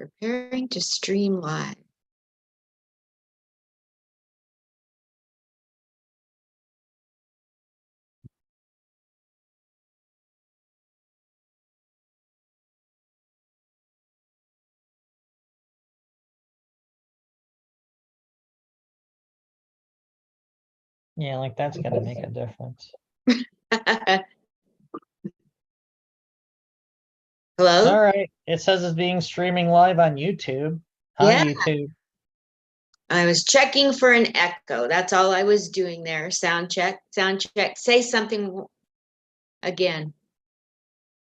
Preparing to stream live. Yeah, like that's gonna make a difference. Hello? All right. It says it's being streaming live on YouTube. Hi, Yeah. YouTube. I was checking for an echo. That's all I was doing there. Sound check, sound check. Say something again.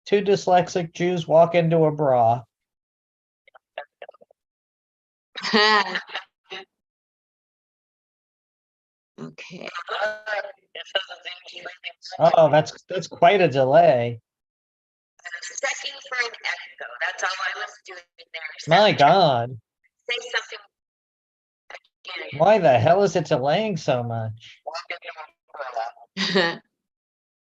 Two dyslexic Jews walk into a bra. Okay. Oh, that's quite a delay. Checking for an echo. That's all I was doing there. My God. Say something again. Why the hell is it delaying so much?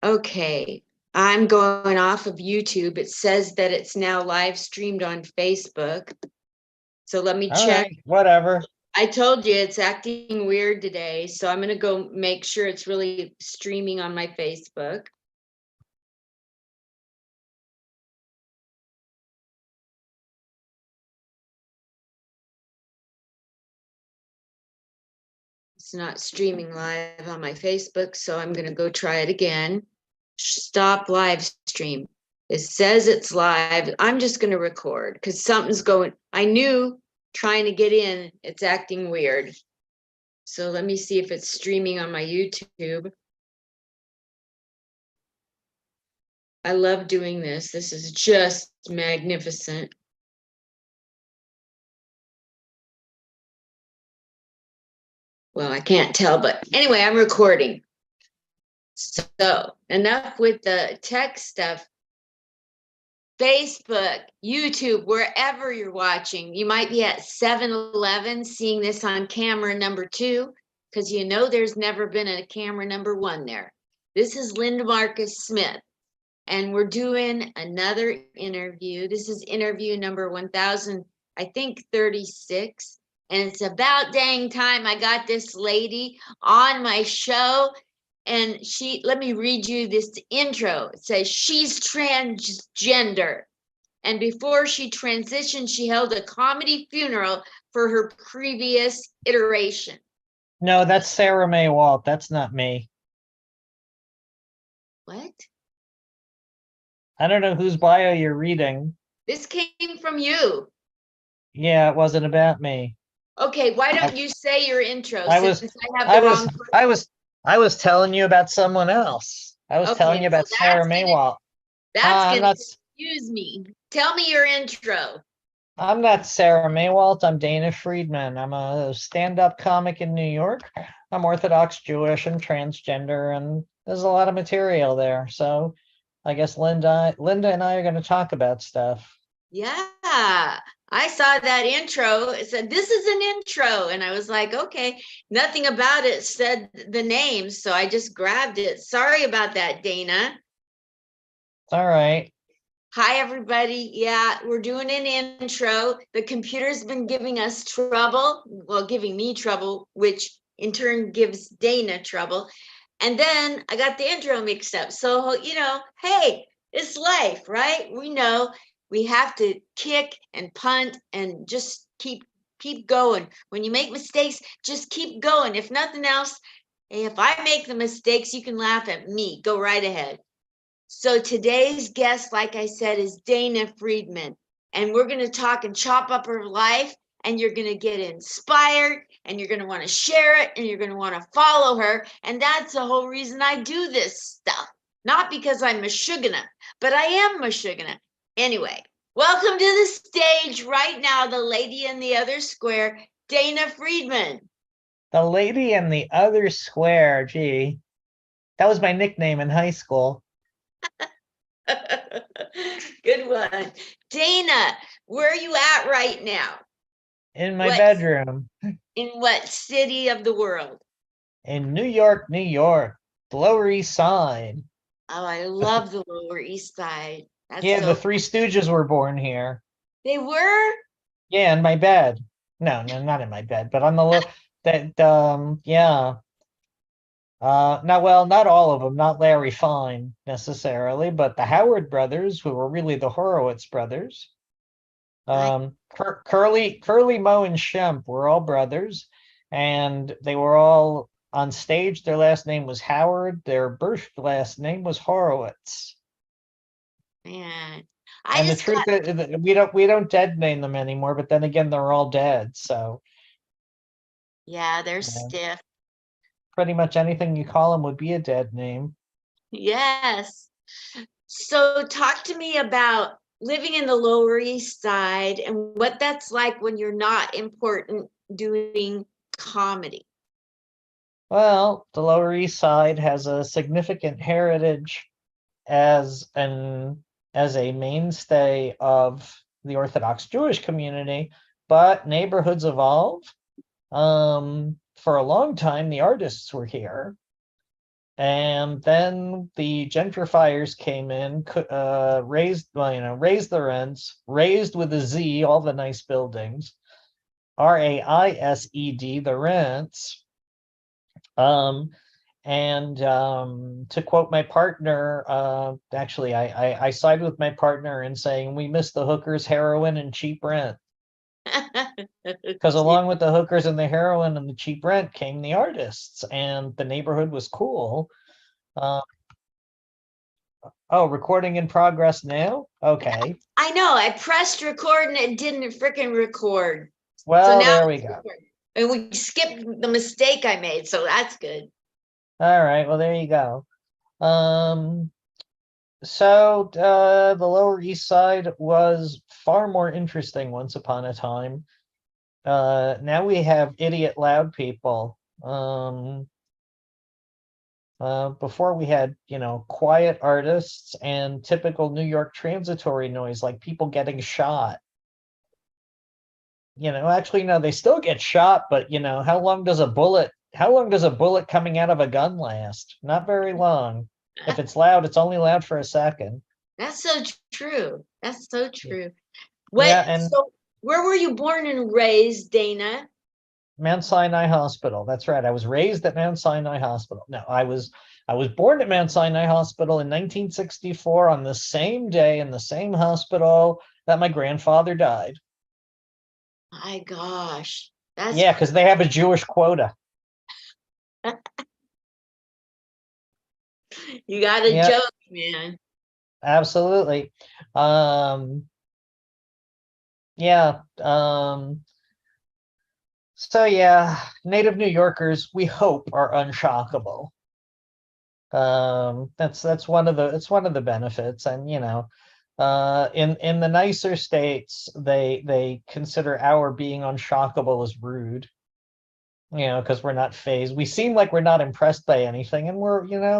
Okay. I'm going off of YouTube. It says that it's now live streamed on Facebook. So let me All check. right, whatever. I told you it's acting weird today, so I'm gonna go make sure it's really streaming on my Facebook. It's not streaming live on my Facebook, so I'm gonna go try it again. Stop live stream. It says it's live. I'm just gonna record because something's going. I knew trying to get in, it's acting weird. So let me see if it's streaming on my YouTube. I love doing this. This is just magnificent. Well, I can't tell, but anyway, I'm recording. So enough with the tech stuff. Facebook, YouTube, wherever you're watching, you might be at 7-Eleven seeing this on camera number 2, because you know there's never been a camera number 1 there. This is Linda MarcusSmith, and we're doing another interview. This is interview number 1000, I think 36. And it's about dang time I got this lady on my show. And let me read you this intro. It says she's transgender. And before she transitioned, she held a comedy funeral for her previous iteration. No, that's Sarah May Walt. That's not me. What? I don't know whose bio you're reading. This came from you. Yeah, it wasn't about me. Okay, why don't you say your intro I since was I have the wrong person? I was telling you about someone else. I was telling you Okay, about Sarah May Walt. That's I'm gonna not confuse me. Tell me your intro. I'm not Sarah May Walt. I'm Dana Friedman. I'm a stand-up comic in New York. I'm Orthodox Jewish and transgender, and there's a lot of material there. So I guess Linda and I are going to talk about stuff. Yeah, I saw that intro. It said, this is an intro. And I was like, okay, nothing about it said the name. So I just grabbed it. Sorry about that, Dana. It's all right. Hi, everybody. Yeah, we're doing an intro. The computer's been giving us trouble. Well, giving me trouble, which in turn gives Dana trouble. And then I got the intro mixed up. So, hey, it's life, right? We know we have to kick and punt and just keep going. When you make mistakes, just keep going. If nothing else, if I make the mistakes, you can laugh at me. Go right ahead. So today's guest, like I said, is Dana Friedman. And we're going to talk and chop up her life. And you're going to get inspired. And you're going to want to share it. And you're going to want to follow her. And that's the whole reason I do this stuff. Not because I'm Meshuggah, but I am Meshuggah. Anyway, welcome to the stage right now, the lady in the other square, Dana Friedman. The lady in the other square. Gee, that was my nickname in high school. Good one. Dana, where are you at right now? In my bedroom. In what city of the world? In New York, New York. The Lower East Side. Oh, I love the Lower East Side. Yeah, the Three Stooges were born here. They were? Yeah, in my bed. No, no, not in my bed, but on the that yeah. Not well, not all of them, not Larry Fine necessarily, but the Howard brothers, who were really the Horowitz brothers. I Curly, Moe, and Shemp were all brothers, and they were all on stage. Their last name was Howard. Their birth last name was Horowitz. man, I And the just got, truth is, that we don't dead name them anymore. But then again, they're all dead. So yeah, they're yeah, stiff. pretty much anything you call them would be a dead name. Yes. So talk to me about living in the Lower East Side and what that's like when you're not important doing comedy. Well, the Lower East Side has a significant heritage as an as a mainstay of the Orthodox Jewish community, but neighborhoods evolve. For a long time, the artists were here, and then the gentrifiers came in, raised, well, raised the rents, raised with a Z, all the nice buildings, RAISED, the rents. Um, and to quote my partner, actually, I side with my partner in saying we miss the hookers, heroin, and cheap rent. Because along with the hookers and the heroin and the cheap rent came the artists, and the neighborhood was cool. Uh, oh, recording in progress now? Okay. I know, I pressed record and it didn't freaking record. So Well, now there we it's go. recording. And we skipped the mistake I made, so that's good. All right. Well, there you go. Um, so the Lower East Side was far more interesting once upon a time. Now we have idiot loud people. Before we had, quiet artists and typical New York transitory noise, like people getting shot. Actually, no, they still get shot, but how long does a bullet coming out of a gun last? Not very long. If it's loud, it's only loud for a second. That's so true. That's so Yeah, true. yeah, What, and so where were you born and raised, Dana? Mount Sinai Hospital. That's right. I was raised at Mount Sinai Hospital. No, I was born at Mount Sinai Hospital in 1964 on the same day in the same hospital that my grandfather died. My gosh, that's Yeah, because they have a Jewish quota. you got a Yeah, joke, man. absolutely. Um, yeah. So yeah, native New Yorkers, we hope, are unshockable. That's one of the benefits, and in the nicer states, they consider our being unshockable as rude, because we're not phased. We seem like we're not impressed by anything, and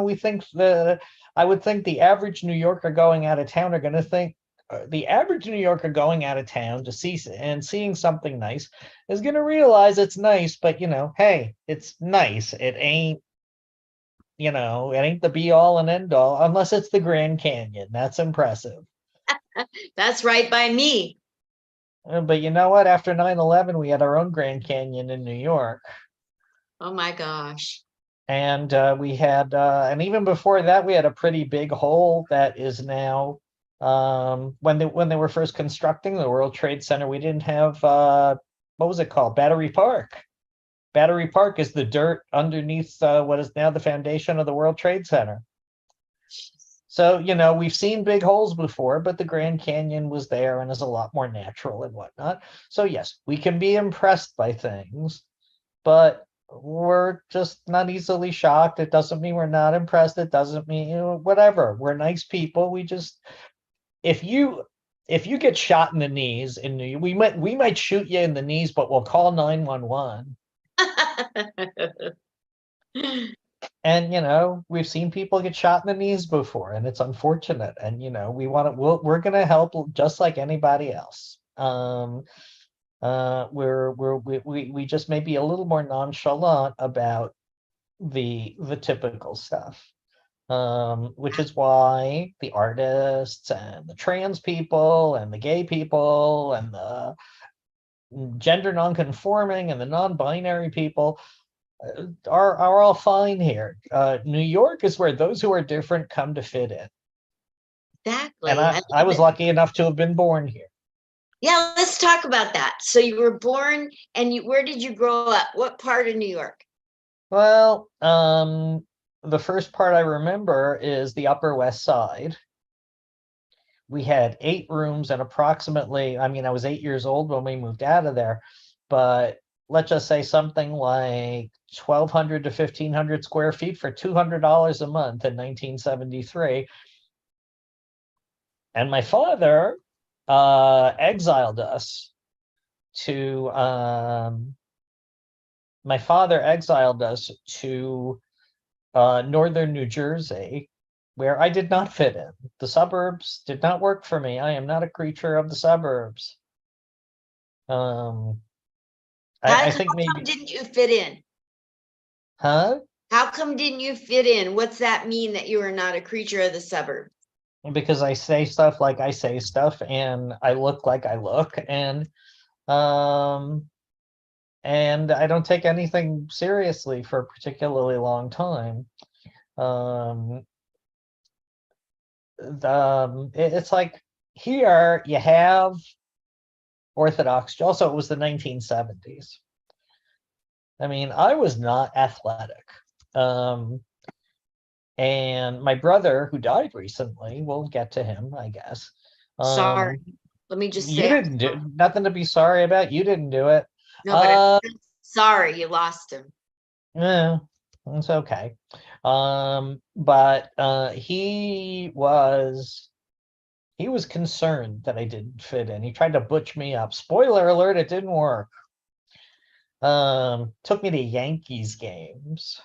we think I would think the average New Yorker going out of town are going to think the average New Yorker going out of town to see and seeing something nice is going to realize it's nice, but hey, it's nice. It ain't the be all and end all unless it's the Grand Canyon. That's impressive. That's right by me. But you know what? After 9/11, we had our own Grand Canyon in New York. Oh my gosh. And and even before that, we had a pretty big hole that is now, when they were first constructing the World Trade Center, we didn't have, what was it called? Battery Park. Battery Park is the dirt underneath what is now the foundation of the World Trade Center. So, we've seen big holes before, but the Grand Canyon was there and is a lot more natural and whatnot. So, yes, we can be impressed by things, but we're just not easily shocked. It doesn't mean we're not impressed. It doesn't mean, whatever. We're nice people. If you get shot in the knees in New York, we might shoot you in the knees, but we'll call 911. And we've seen people get shot in the knees before, and it's unfortunate. And we're gonna help just like anybody else. We just may be a little more nonchalant about the typical stuff. Which is why the artists and the trans people and the gay people and gender nonconforming and the non-binary people are all fine here. New York is where those who are different come to fit in. And Exactly. I I love was it. lucky enough to have been born here. Yeah, let's talk about that. So you were born and where did you grow up? What part of New York? Well, the first part I remember is the Upper West Side. We had 8 rooms and approximately, I mean, I was 8 years old when we moved out of there, but let's just say something like 1,200 to 1,500 square feet for $200 a month in 1973. And my father exiled us to northern New Jersey, where I did not fit in. The suburbs did not work for me. I am not a creature of the suburbs. Um, I How think come maybe, didn't you fit in? huh? How come didn't you fit in? What's that mean that you are not a creature of the suburb? Because I say stuff like I say stuff, and I look like I look, um, and I don't take anything seriously for a particularly long time. Um, it's like here you have Orthodox. Also, it was the 1970s. I mean, I was not athletic. Um, and my brother, who died recently, we'll get to him, I guess. Sorry. Um, Let me just you say I'm didn't do sorry. nothing to be sorry about. You didn't do it. No, but Uh, I'm sorry you lost him. yeah, it's okay. But he was concerned that I didn't fit in. He tried to butch me up. Spoiler alert, it didn't work. Took me to Yankees games.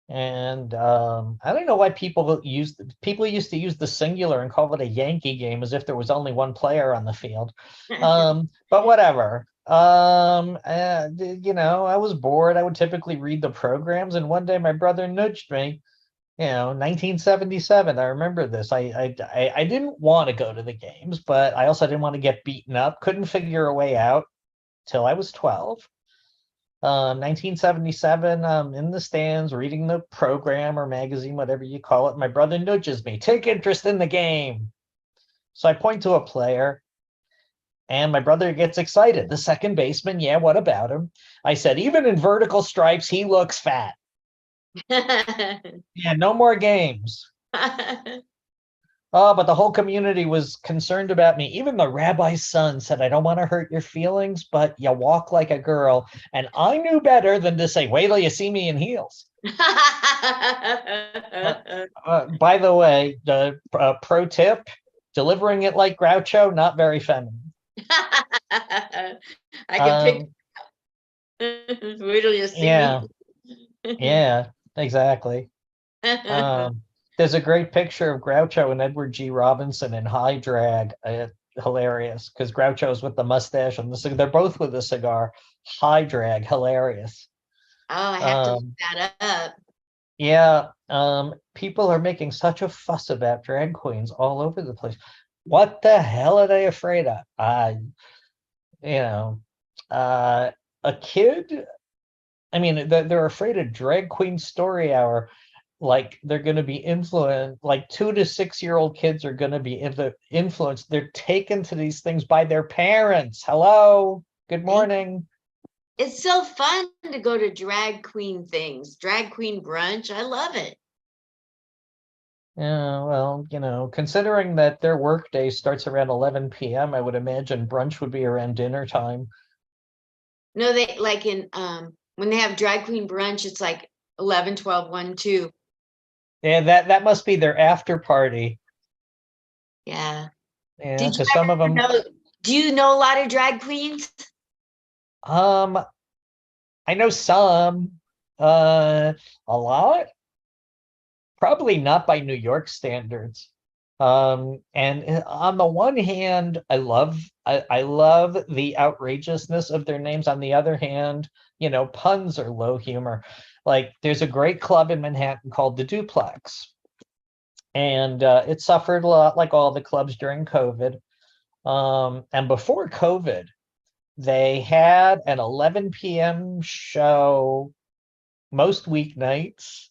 And I don't know why people used to use the singular and call it a Yankee game as if there was only one player on the field. But whatever. I was bored. I would typically read the programs, and one day my brother nudged me. 1977. I remember this. I didn't want to go to the games, but I also didn't want to get beaten up. Couldn't figure a way out till I was 12. 1977, in the stands, reading the program or magazine, whatever you call it. My brother nudges me, take interest in the game. So I point to a player, and my brother gets excited. The second baseman, yeah, what about him? I said, even in vertical stripes, he looks fat. Yeah, no more games. Oh, but the whole community was concerned about me. Even the rabbi's son said, I don't want to hurt your feelings, but you walk like a girl. And I knew better than to say, wait till you see me in heels. By the way, the pro tip, delivering it like Groucho, not very feminine. I can pick. Um, Wait till you see me. yeah, yeah, exactly. There's a great picture of Groucho and Edward G. Robinson in high drag. Hilarious because Groucho's with the mustache and they're both with a cigar. High drag, hilarious. Oh, I have to look Um, that up. yeah, people are making such a fuss about drag queens all over the place. What the hell are they afraid of? You know, uh, a kid. I mean, they're afraid of drag queen story hour. Like they're going to be influenced, like 2 to 6 year old kids are going to be influenced. They're taken to these things by their parents. Hello, good morning. It's so fun to go to drag queen things, drag queen brunch. I love it. Yeah, well, considering that their work day starts around 11 p.m., I would imagine brunch would be around dinner time. No, they like in when they have drag queen brunch, it's like 11, 12, 1, 2. Yeah, that must be their after party. Yeah. Yeah, Did you because some of ever them, know? Do you know a lot of drag queens? um, I know some, a lot. Probably not by New York standards. And on the one hand, I love the outrageousness of their names. On the other hand, puns are low humor. Like there's a great club in Manhattan called the Duplex, and it suffered a lot like all the clubs during COVID. And before COVID, They had an 11 p.m. show most weeknights,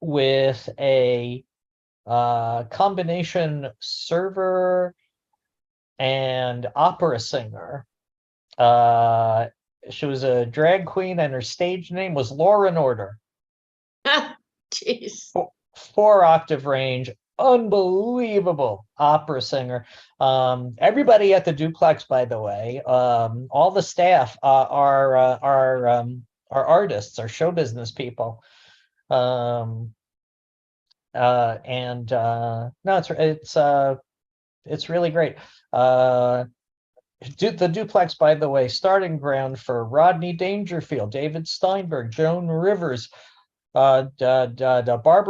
with a combination server and opera singer. She was a drag queen, and her stage name was Law and Order. Jeez. 4-octave range, unbelievable opera singer. Everybody at the duplex, by the way, all the staff are artists, are show business people. No, it's really great. The duplex, by the way, starting ground for Rodney Dangerfield, David Steinberg, Joan Rivers, Barbara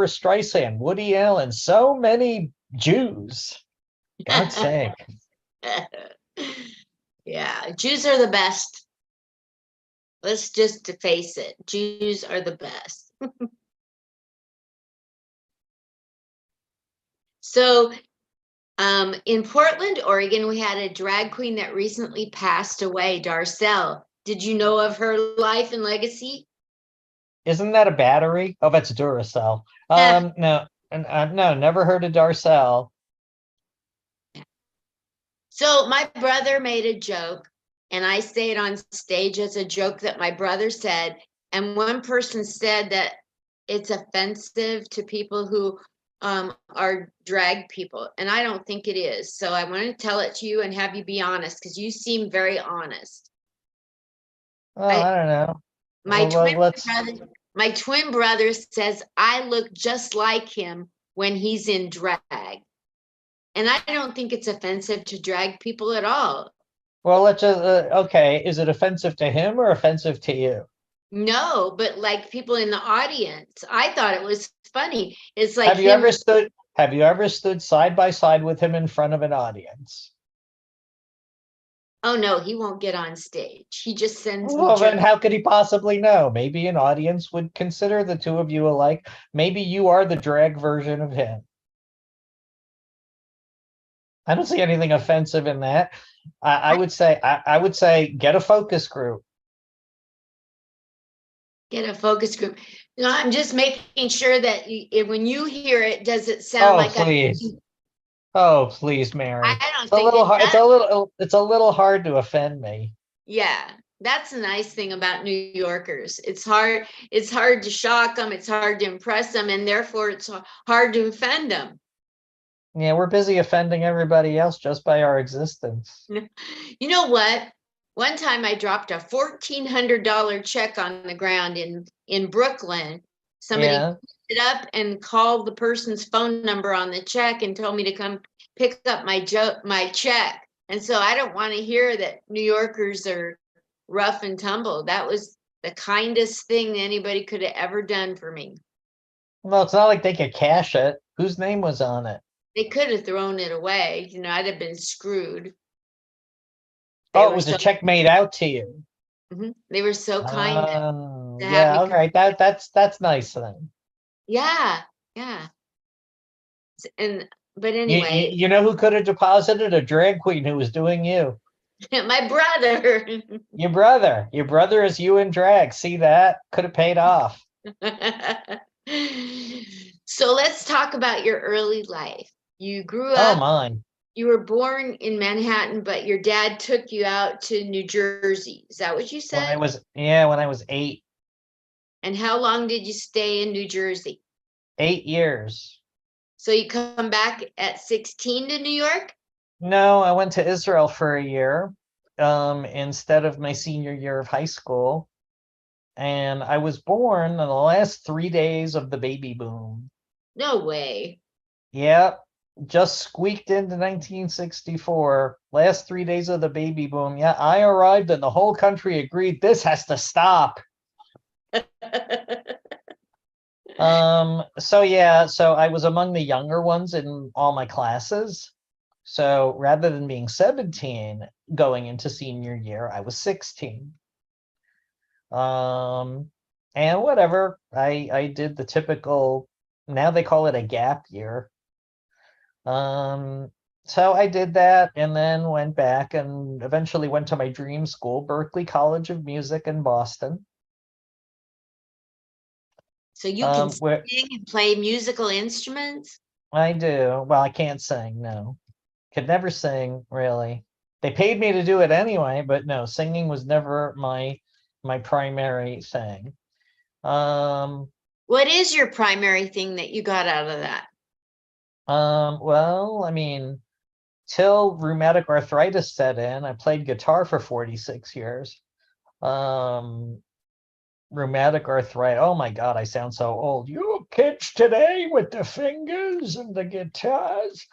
Streisand, Woody Allen, so many Jews. God's sake. Yeah, Jews are the best. Let's just face it. Jews are the best. So in Portland, Oregon, we had a drag queen that recently passed away, Darcel. Did you know of her life and legacy? Isn't that a battery? Oh, that's Duracell. No, no, never heard of Darcel. So my brother made a joke, and I say it on stage as a joke that my brother said. And one person said that it's offensive to people who are drag people. And I don't think it is. So I want to tell it to you and have you be honest, because you seem very honest. Oh, I don't know. My Well, my twin brother says I look just like him when he's in drag. And I don't think it's offensive to drag people at all. well, let's just okay. Is it offensive to him or offensive to you? No, but like people in the audience, I thought it was funny. It's like Have you him. ever stood side by side with him in front of an audience? Oh no, he won't get on stage. He just sends me Well, then jokes. how could he possibly know? Maybe an audience would consider the two of you alike. Maybe you are the drag version of him. I don't see anything offensive in that. I would say I would say get a focus group. Get a focus group. No, I'm just making sure that when you hear it, does it sound Oh, like please. Oh, please, Mary. I It's don't a think little it hard. does. It's a little hard to offend me. Yeah, that's a nice thing about New Yorkers. It's hard to shock them, it's hard to impress them, and therefore it's hard to offend them. Yeah, we're busy offending everybody else just by our existence. You know what? One time I dropped a $1,400 check on the ground in Brooklyn. Somebody Yeah. picked it up and called the person's phone number on the check and told me to come pick up my check. And so I don't want to hear that New Yorkers are rough and tumble. That was the kindest thing anybody could have ever done for me. Well, it's not like they could cash it. Whose name was on it? They could have thrown it away. I'd have been screwed. They Oh, it were was a so check made out to you. they were so kind Oh, to have yeah. me All come. right. That's nice then. Yeah, yeah. And but You, anyway, you know who could have deposited? A drag queen who was doing you. my brother. Your brother is you in drag. See that? Could have paid off. So let's talk about your early life. You grew Oh, up, mine. you were born in Manhattan, but your dad took you out to New Jersey. Is that what you said? When I was 8, And how long did you stay in New Jersey? 8 years. So you come back at 16 to New York? No, I went to Israel for a year, instead of my senior year of high school. And I was born in the last 3 days of the baby boom. No way. Yep, just squeaked into 1964. Last 3 days of the baby boom. Yeah, I arrived and the whole country agreed this has to stop. So I was among the younger ones in all my classes. So rather than being 17 going into senior year, I was 16. And whatever, I did the typical, now they call it a gap year. so I did that and then went back and eventually went to my dream school, Berklee College of Music in Boston. So you can Where sing and play musical instruments? I do. Well, I can't sing, no. Could never sing, really. They paid me to do it anyway, but no, singing was never my primary thing. Um, What is your primary thing that you got out of that? well, I mean, till rheumatic arthritis set in, I played guitar for 46 years. Um, Rheumatic arthritis. Oh my God, I sound so old. You kids today with the fingers and the guitars.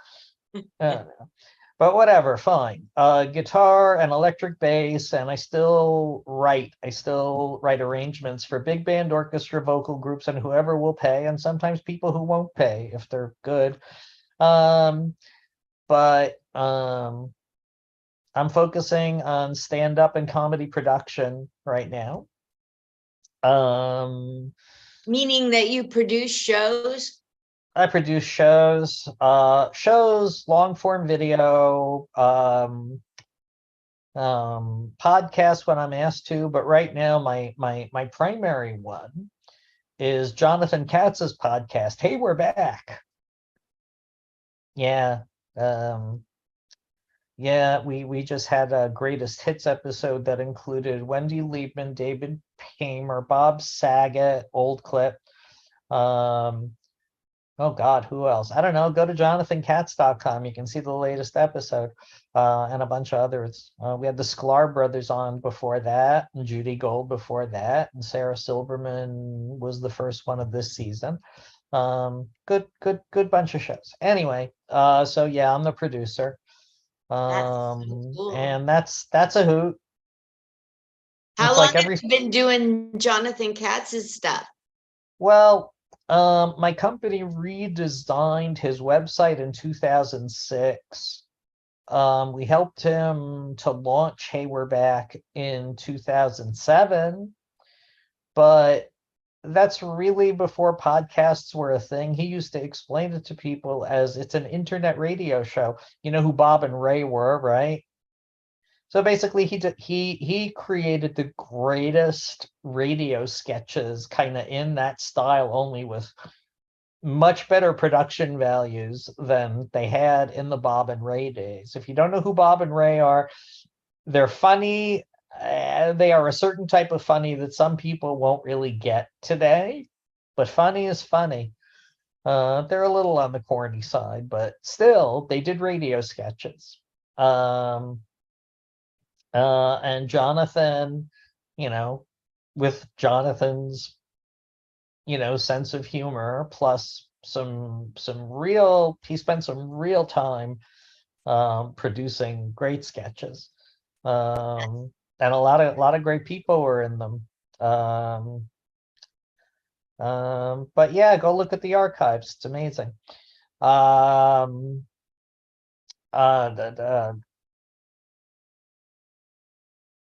I don't know. But whatever, fine. Guitar and electric bass, and I still write. I still write arrangements for big band, orchestra, vocal groups, and whoever will pay, and sometimes people who won't pay if they're good. Um, but I'm focusing on stand-up and comedy production right now. Um, Meaning that you produce shows? I produce shows, long form video, podcasts when I'm asked to, but right now my primary one is Jonathan Katz's podcast. Hey, we're back. Yeah. Um, yeah, we just had a greatest hits episode that included Wendy Liebman, David Paymer, Bob Saget, old clip. Um, Oh God, who else? I don't know. Go to jonathankatz.com. You can see the latest episode and a bunch of others. We had the Sklar brothers on before that, and Judy Gold before that, and Sarah Silverman was the first one of this season. Good bunch of shows. Anyway, so yeah, I'm the producer. That's so cool. And that's a hoot. How It's long like have every you been doing Jonathan Katz's stuff? Well, my company redesigned his website in 2006. We helped him to launch Hey We're Back in 2007, but that's really before podcasts were a thing. He used to explain it to people as it's an internet radio show. You know who Bob and Ray were, right? So basically, he created the greatest radio sketches, kind of in that style, only with much better production values than they had in the Bob and Ray days. If you don't know who Bob and Ray are, they're funny. They are a certain type of funny that some people won't really get today, but funny is funny. They're a little on the corny side, but still, they did radio sketches. And Jonathan, you know, with Jonathan's, sense of humor plus some real, he spent some real time producing great sketches. And a lot of great people were in them. But yeah, go look at the archives. It's amazing. Um, uh, uh,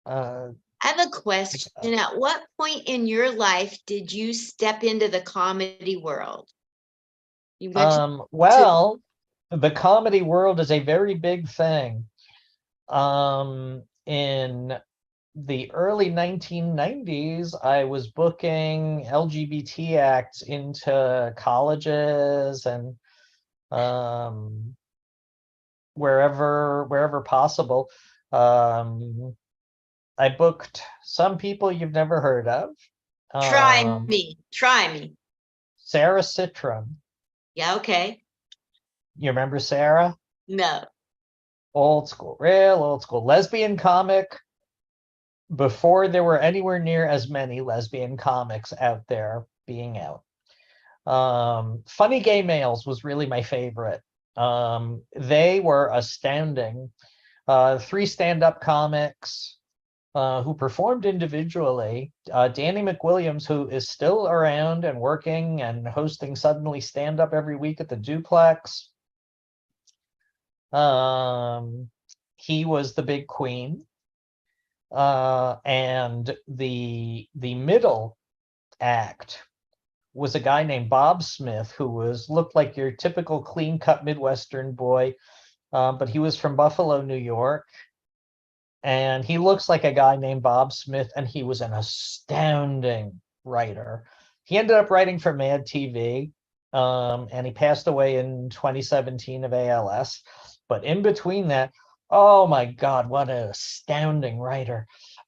uh, I have a question. At what point in your life did you step into the comedy world? You mentioned well, the comedy world is a very big thing. In the early 1990s, I was booking LGBT acts into colleges and wherever possible. Um, I booked some people you've never heard of. try Um, me. Try me. Sarah Citron. Yeah, okay. You remember Sarah? No. Old school, real old school. Lesbian comic before there were anywhere near as many lesbian comics out there being out. Funny Gay Males was really my favorite. They were astounding. Three stand-up comics who performed individually. Danny McWilliams, who is still around and working and hosting Suddenly Stand Up every week at the Duplex. He was the big queen. And the middle act was a guy named Bob Smith, who looked like your typical clean-cut Midwestern boy, but he was from Buffalo, New York. And he looks like a guy named Bob Smith, and he was an astounding writer. He ended up writing for Mad TV, and he passed away in 2017 of ALS. But in between that, oh my God, what an astounding writer.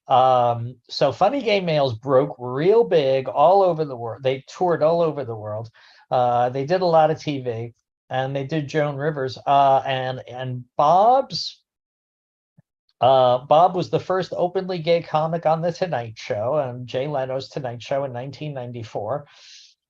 So Funny Game Mails broke real big all over the world. They toured all over the world. They did a lot of TV, and they did Joan Rivers. And Bob was the first openly gay comic on The Tonight Show, on Jay Leno's Tonight Show in 1994.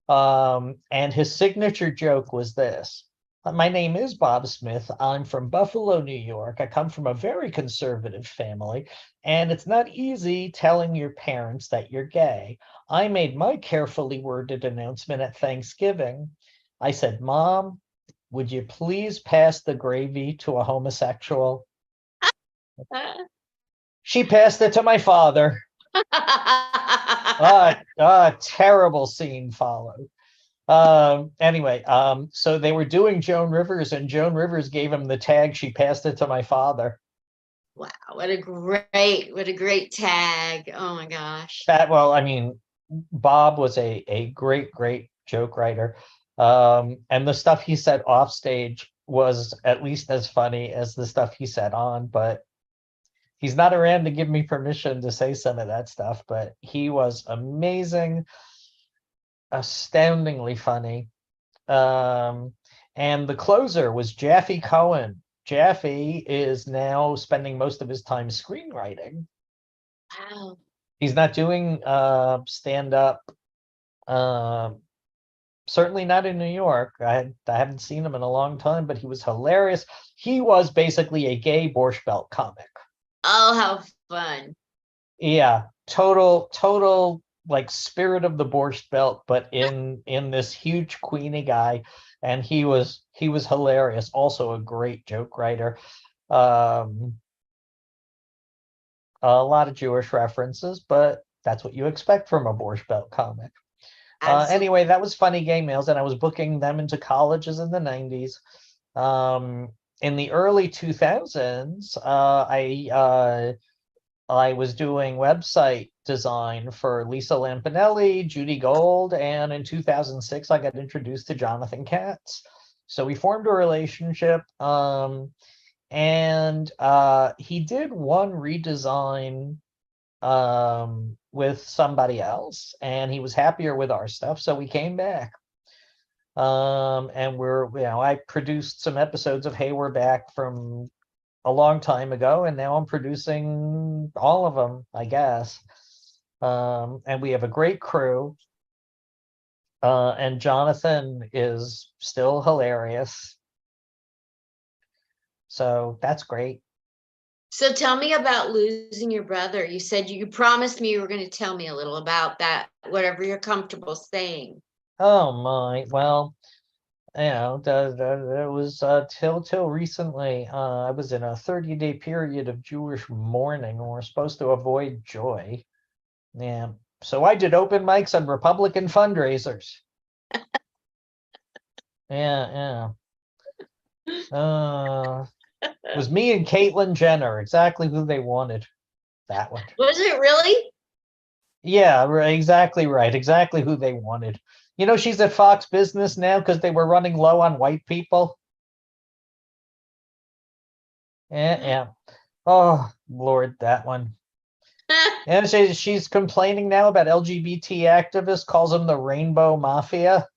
And his signature joke was this: My name is Bob Smith. I'm from Buffalo, New York. I come from a very conservative family, and it's not easy telling your parents that you're gay. I made my carefully worded announcement at Thanksgiving. I said, Mom, would you please pass the gravy to a homosexual? She passed it to my father. Terrible scene followed. Anyway, so they were doing Joan Rivers, and Joan Rivers gave him the tag, she passed it to my father. Wow, what a great tag. Oh my gosh. Well, I mean, Bob was a great joke writer. And the stuff he said off stage was at least as funny as the stuff he said on, but he's not around to give me permission to say some of that stuff. But he was amazing, astoundingly funny. And the closer was Jaffe Cohen. Jaffe is now spending most of his time screenwriting. Wow. He's not doing stand-up. Certainly not in New York. I haven't seen him in a long time, but he was hilarious. He was basically a gay Borscht Belt comic. Oh, how fun. Yeah, total like spirit of the Borscht Belt, but in this huge Queenie guy. And he was hilarious. Also a great joke writer. A lot of Jewish references, but that's what you expect from a Borscht Belt comic. Anyway, that was Funny Game Mails, and I was booking them into colleges in the 90s. In the early 2000s, I was doing website design for Lisa Lampanelli, Judy Gold, and in 2006, I got introduced to Jonathan Katz. So we formed a relationship, and he did one redesign with somebody else, and he was happier with our stuff, so we came back. And I produced some episodes of Hey, We're Back from a long time ago, and now I'm producing all of them, I guess. And we have a great crew. And Jonathan is still hilarious. So that's great. So tell me about losing your brother. You said you promised me you were going to tell me a little about that, whatever you're comfortable saying. Oh my, well, it was till recently. I was in a 30-day period of Jewish mourning, and we're supposed to avoid joy. Yeah, so I did open mics and Republican fundraisers. Yeah. It was me and Caitlyn Jenner, exactly who they wanted. That one. Was it really? Yeah, exactly right. Exactly who they wanted. You know, she's at Fox Business now because they were running low on white people. Yeah. Oh, Lord, that one. And she's complaining now about LGBT activists, calls them the Rainbow Mafia.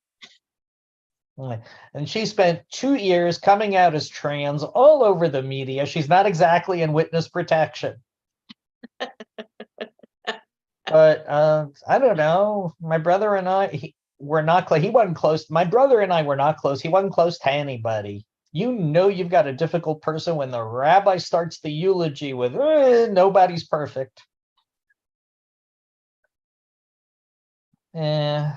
And she spent 2 years coming out as trans all over the media. She's not exactly in witness protection. But I don't know. My brother and I were not close. He wasn't close. My brother and I were not close. He wasn't close to anybody. You know you've got a difficult person when the rabbi starts the eulogy with nobody's perfect. Yeah.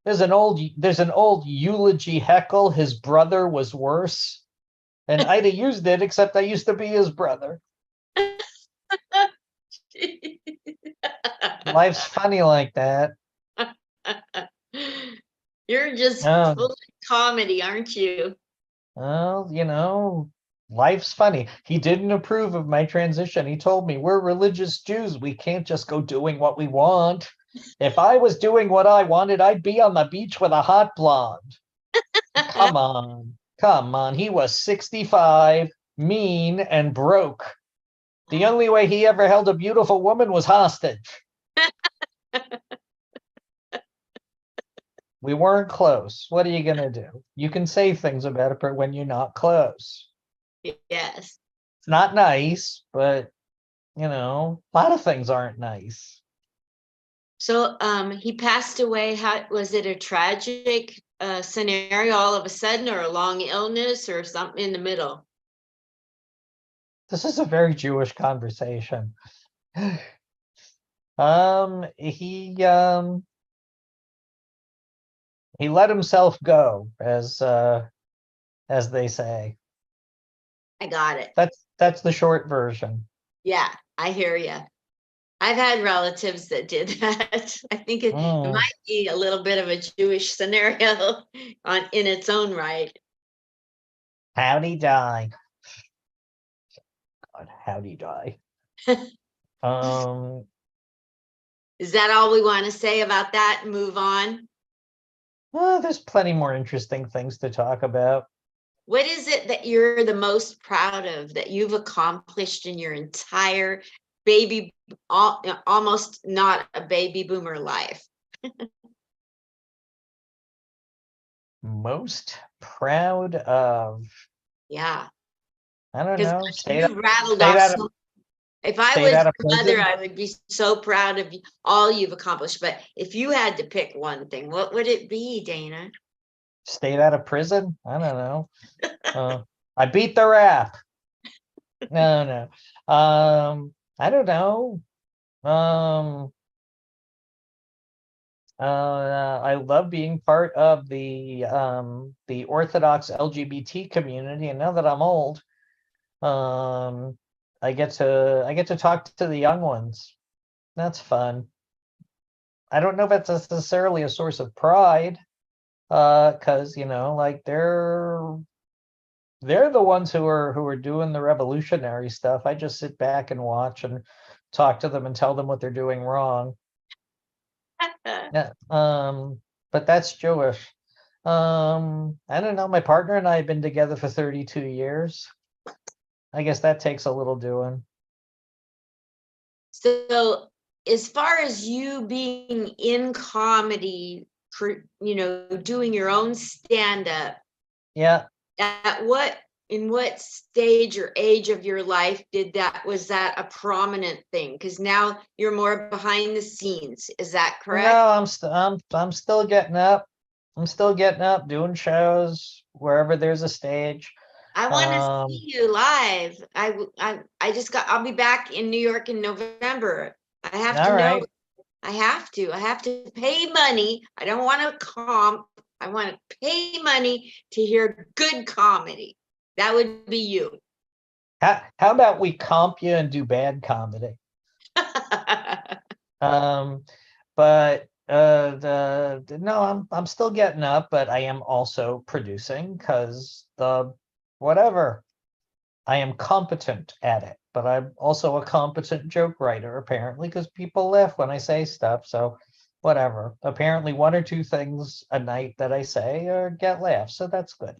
There's an old eulogy heckle. His brother was worse. And I'd have used it, except I used to be his brother. Life's funny like that. You're just full of comedy, aren't you? Well, life's funny. He didn't approve of my transition. He told me we're religious Jews. We can't just go doing what we want. If I was doing what I wanted, I'd be on the beach with a hot blonde. Come on. Come on. He was 65, mean, and broke. The only way he ever held a beautiful woman was hostage. We weren't close. What are you going to do? You can say things about it, but when you're not close. Yes. It's not nice, but, a lot of things aren't nice. So he passed away. How was it, a tragic scenario all of a sudden, or a long illness, or something in the middle? This is a very Jewish conversation. He let himself go, as they say. I got it. That's the short version. Yeah, I hear you. I've had relatives that did that. I think it might be a little bit of a Jewish scenario in its own right. How'd he die? God, how'd he die? Is that all we want to say about that and move on? Well, there's plenty more interesting things to talk about. What is it that you're the most proud of that you've accomplished in your entire almost not a baby boomer life? Most proud of? Yeah. I don't know. You rattled off so. If I was your mother, I would be so proud of all you've accomplished. But if you had to pick one thing, what would it be, Dana? Stayed out of prison? I don't know. I beat the rap. No. I don't know. I love being part of the Orthodox LGBT community, and now that I'm old, I get to talk to the young ones. That's fun. I don't know if that's necessarily a source of pride, because like they're the ones who are doing the revolutionary stuff. I just sit back and watch and talk to them and tell them what they're doing wrong. Yeah. But that's Jewish. I don't know. My partner and I have been together for 32 years. I guess that takes a little doing. So as far as you being in comedy, doing your own stand-up. Yeah. In what stage or age of your life was that a prominent thing? Because now you're more behind the scenes. Is that correct? No, I'm still getting up. I'm still getting up, doing shows wherever there's a stage. I want to see you live. I'll be back in New York in November. I have to know. I have to pay money. I don't want to comp. I want to pay money to hear good comedy. That would be you. How about we comp you and do bad comedy? But no, I'm still getting up, but I am also producing because whatever. I am competent at it, but I'm also a competent joke writer, apparently, because people laugh when I say stuff. So whatever. Apparently, one or two things a night that I say get laughs, so that's good.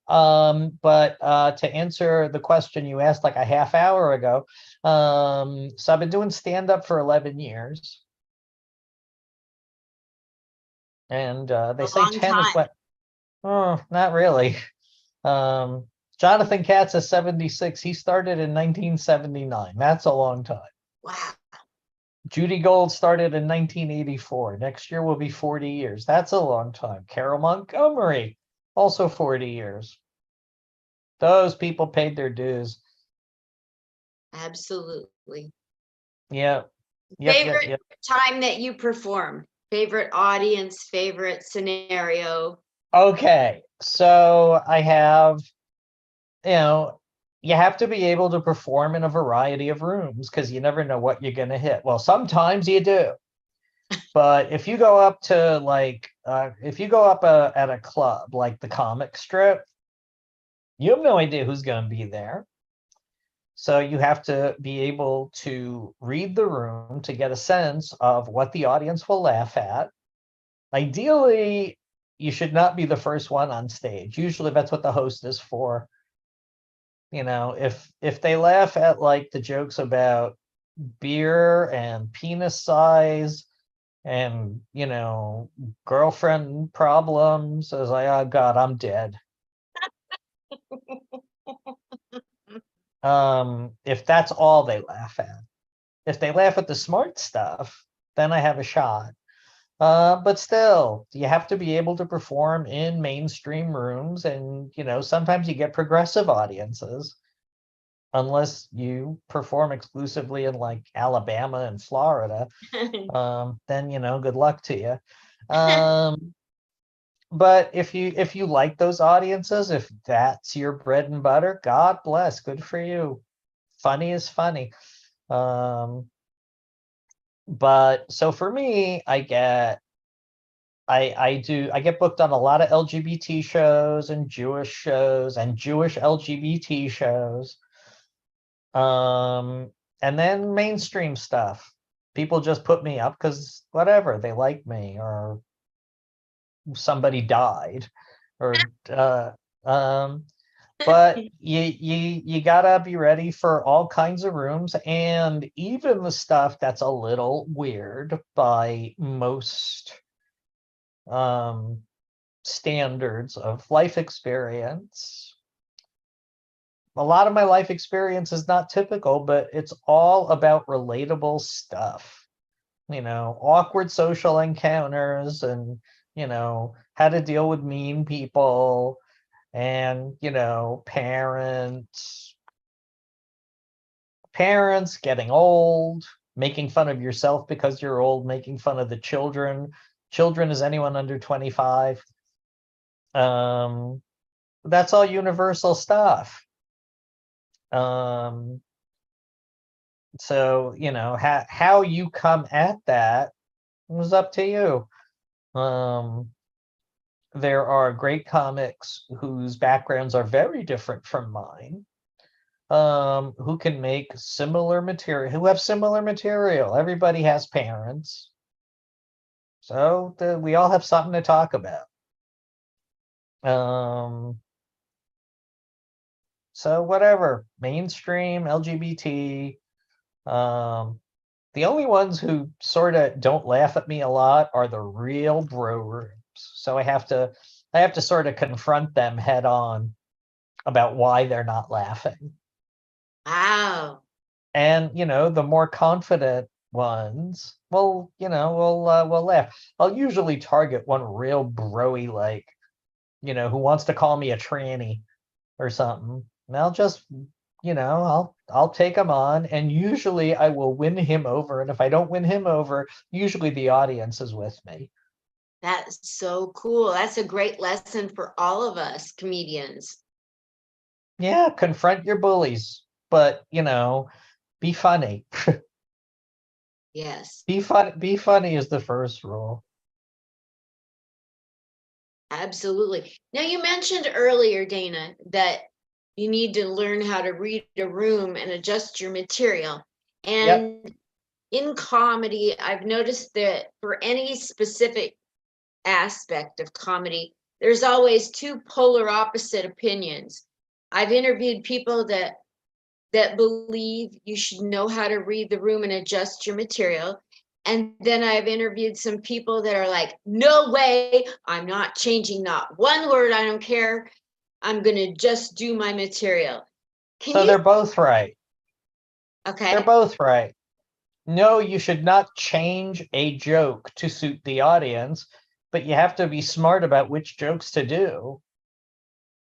But to answer the question you asked like a half hour ago, so I've been doing stand-up for 11 years. And they say 10 is what? Oh, not really. Jonathan Katz is 76. He started in 1979. That's a long time. Wow. Judy Gold started in 1984. Next year will be 40 years. That's a long time. Carol Montgomery, also 40 years. Those people paid their dues. Absolutely. Yeah. Favorite time that you performed? Favorite audience? Favorite scenario? Okay, so I have, you have to be able to perform in a variety of rooms because you never know what you're going to hit. Well, sometimes you do. But if you go up to at a club like the Comic Strip, You have no idea who's going to be there. So you have to be able to read the room to get a sense of what the audience will laugh at. Ideally, you should not be the first one on stage. Usually that's what the host is for. You know, if they laugh at like the jokes about beer and penis size and, you know, girlfriend problems, I was like, oh God, I'm dead. If that's all they laugh at. If they laugh at the smart stuff, then I have a shot. But still, you have to be able to perform in mainstream rooms, and you know, sometimes you get progressive audiences, unless you perform exclusively in like Alabama and Florida. Then you know, good luck to you. But if you like those audiences, if that's your bread and butter, God bless, good for you. Funny is funny. But so for me, I get booked on a lot of LGBT shows and Jewish LGBT shows. And then mainstream stuff. People just put me up because whatever, they like me or somebody died or but you gotta be ready for all kinds of rooms, and even the stuff that's a little weird by most standards of life experience. A lot of my life experience is not typical, but it's all about relatable stuff. You know, awkward social encounters and, you know, how to deal with mean people and, you know, parents getting old, making fun of yourself because you're old, making fun of the children. Children is anyone under 25. That's all universal stuff. So, you know, how you come at that was up to you. There are great comics whose backgrounds are very different from mine, who can make similar material, who have similar material. Everybody has parents. So we all have something to talk about. So whatever, mainstream, LGBT, the only ones who sort of don't laugh at me a lot are the real bro rooms. So I have to sort of confront them head on about why they're not laughing. Wow. And you know, the more confident ones, well, you know, we'll laugh. I'll usually target one real broy, like, you know, who wants to call me a tranny or something. And I'll just, you know, I'll take him on, and usually I will win him over. And if I don't win him over, usually the audience is with me. That's so cool. That's a great lesson for all of us comedians. Yeah, confront your bullies, but you know, be funny. Yes, Be funny is the first rule. absolutely. Now, you mentioned earlier, Dana, that you need to learn how to read a room and adjust your material. Yep. And in comedy, I've noticed that for any specific aspect of comedy, there's always two polar opposite opinions. I've interviewed people that believe you should know how to read the room and adjust your material. And then I've interviewed some people that are like, no way, I'm not changing not one word. I don't care. I'm going to just do my material. Can So you? they're both right. They're Okay. both right. No, you should not change a joke to suit the audience, but you have to be smart about which jokes to do.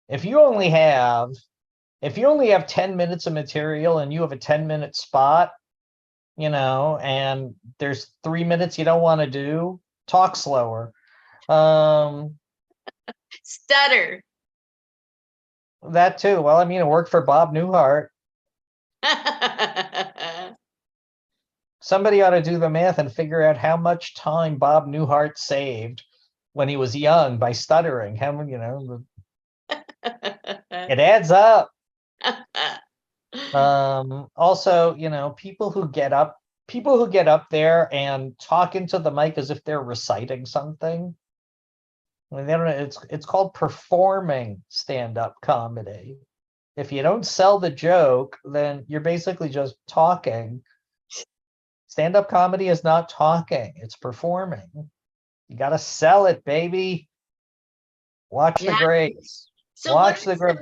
If you only have 10 minutes of material and you have a 10-minute spot, you know, and there's 3 minutes you don't want to do, talk slower. Stutter. That too. Well, I mean, it worked for Bob Newhart. Somebody ought to do the math and figure out how much time Bob Newhart saved when he was young by stuttering. How, you know, It adds up. Also, people who get up there and talk into the mic as if they're reciting something. I mean, they don't know, it's called performing stand-up comedy. If you don't sell the joke, then you're basically just talking. Stand-up comedy is not talking, it's performing. You got to sell it, baby. Watch the Yeah. greats. So Watch the great.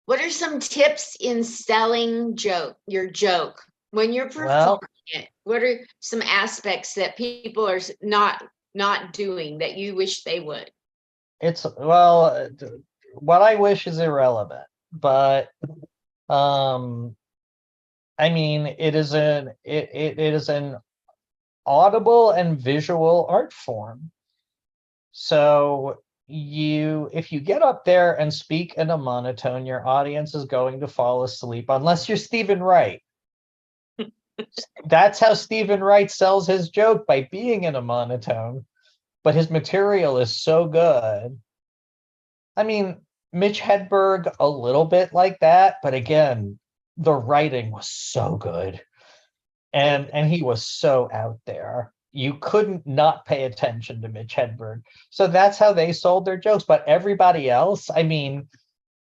what are some tips in selling your joke when you're Well, performing it? What are some aspects that people are not doing that you wish they would? what I wish is irrelevant, but I mean, it is an audible and visual art form. So if you get up there and speak in a monotone, your audience is going to fall asleep unless you're Stephen Wright. That's how Stephen Wright sells his joke, by being in a monotone, but his material is so good. I mean, Mitch Hedberg a little bit like that, but again, the writing was so good. And he was so out there. You couldn't not pay attention to Mitch Hedberg. So that's how they sold their jokes. But everybody else, I mean,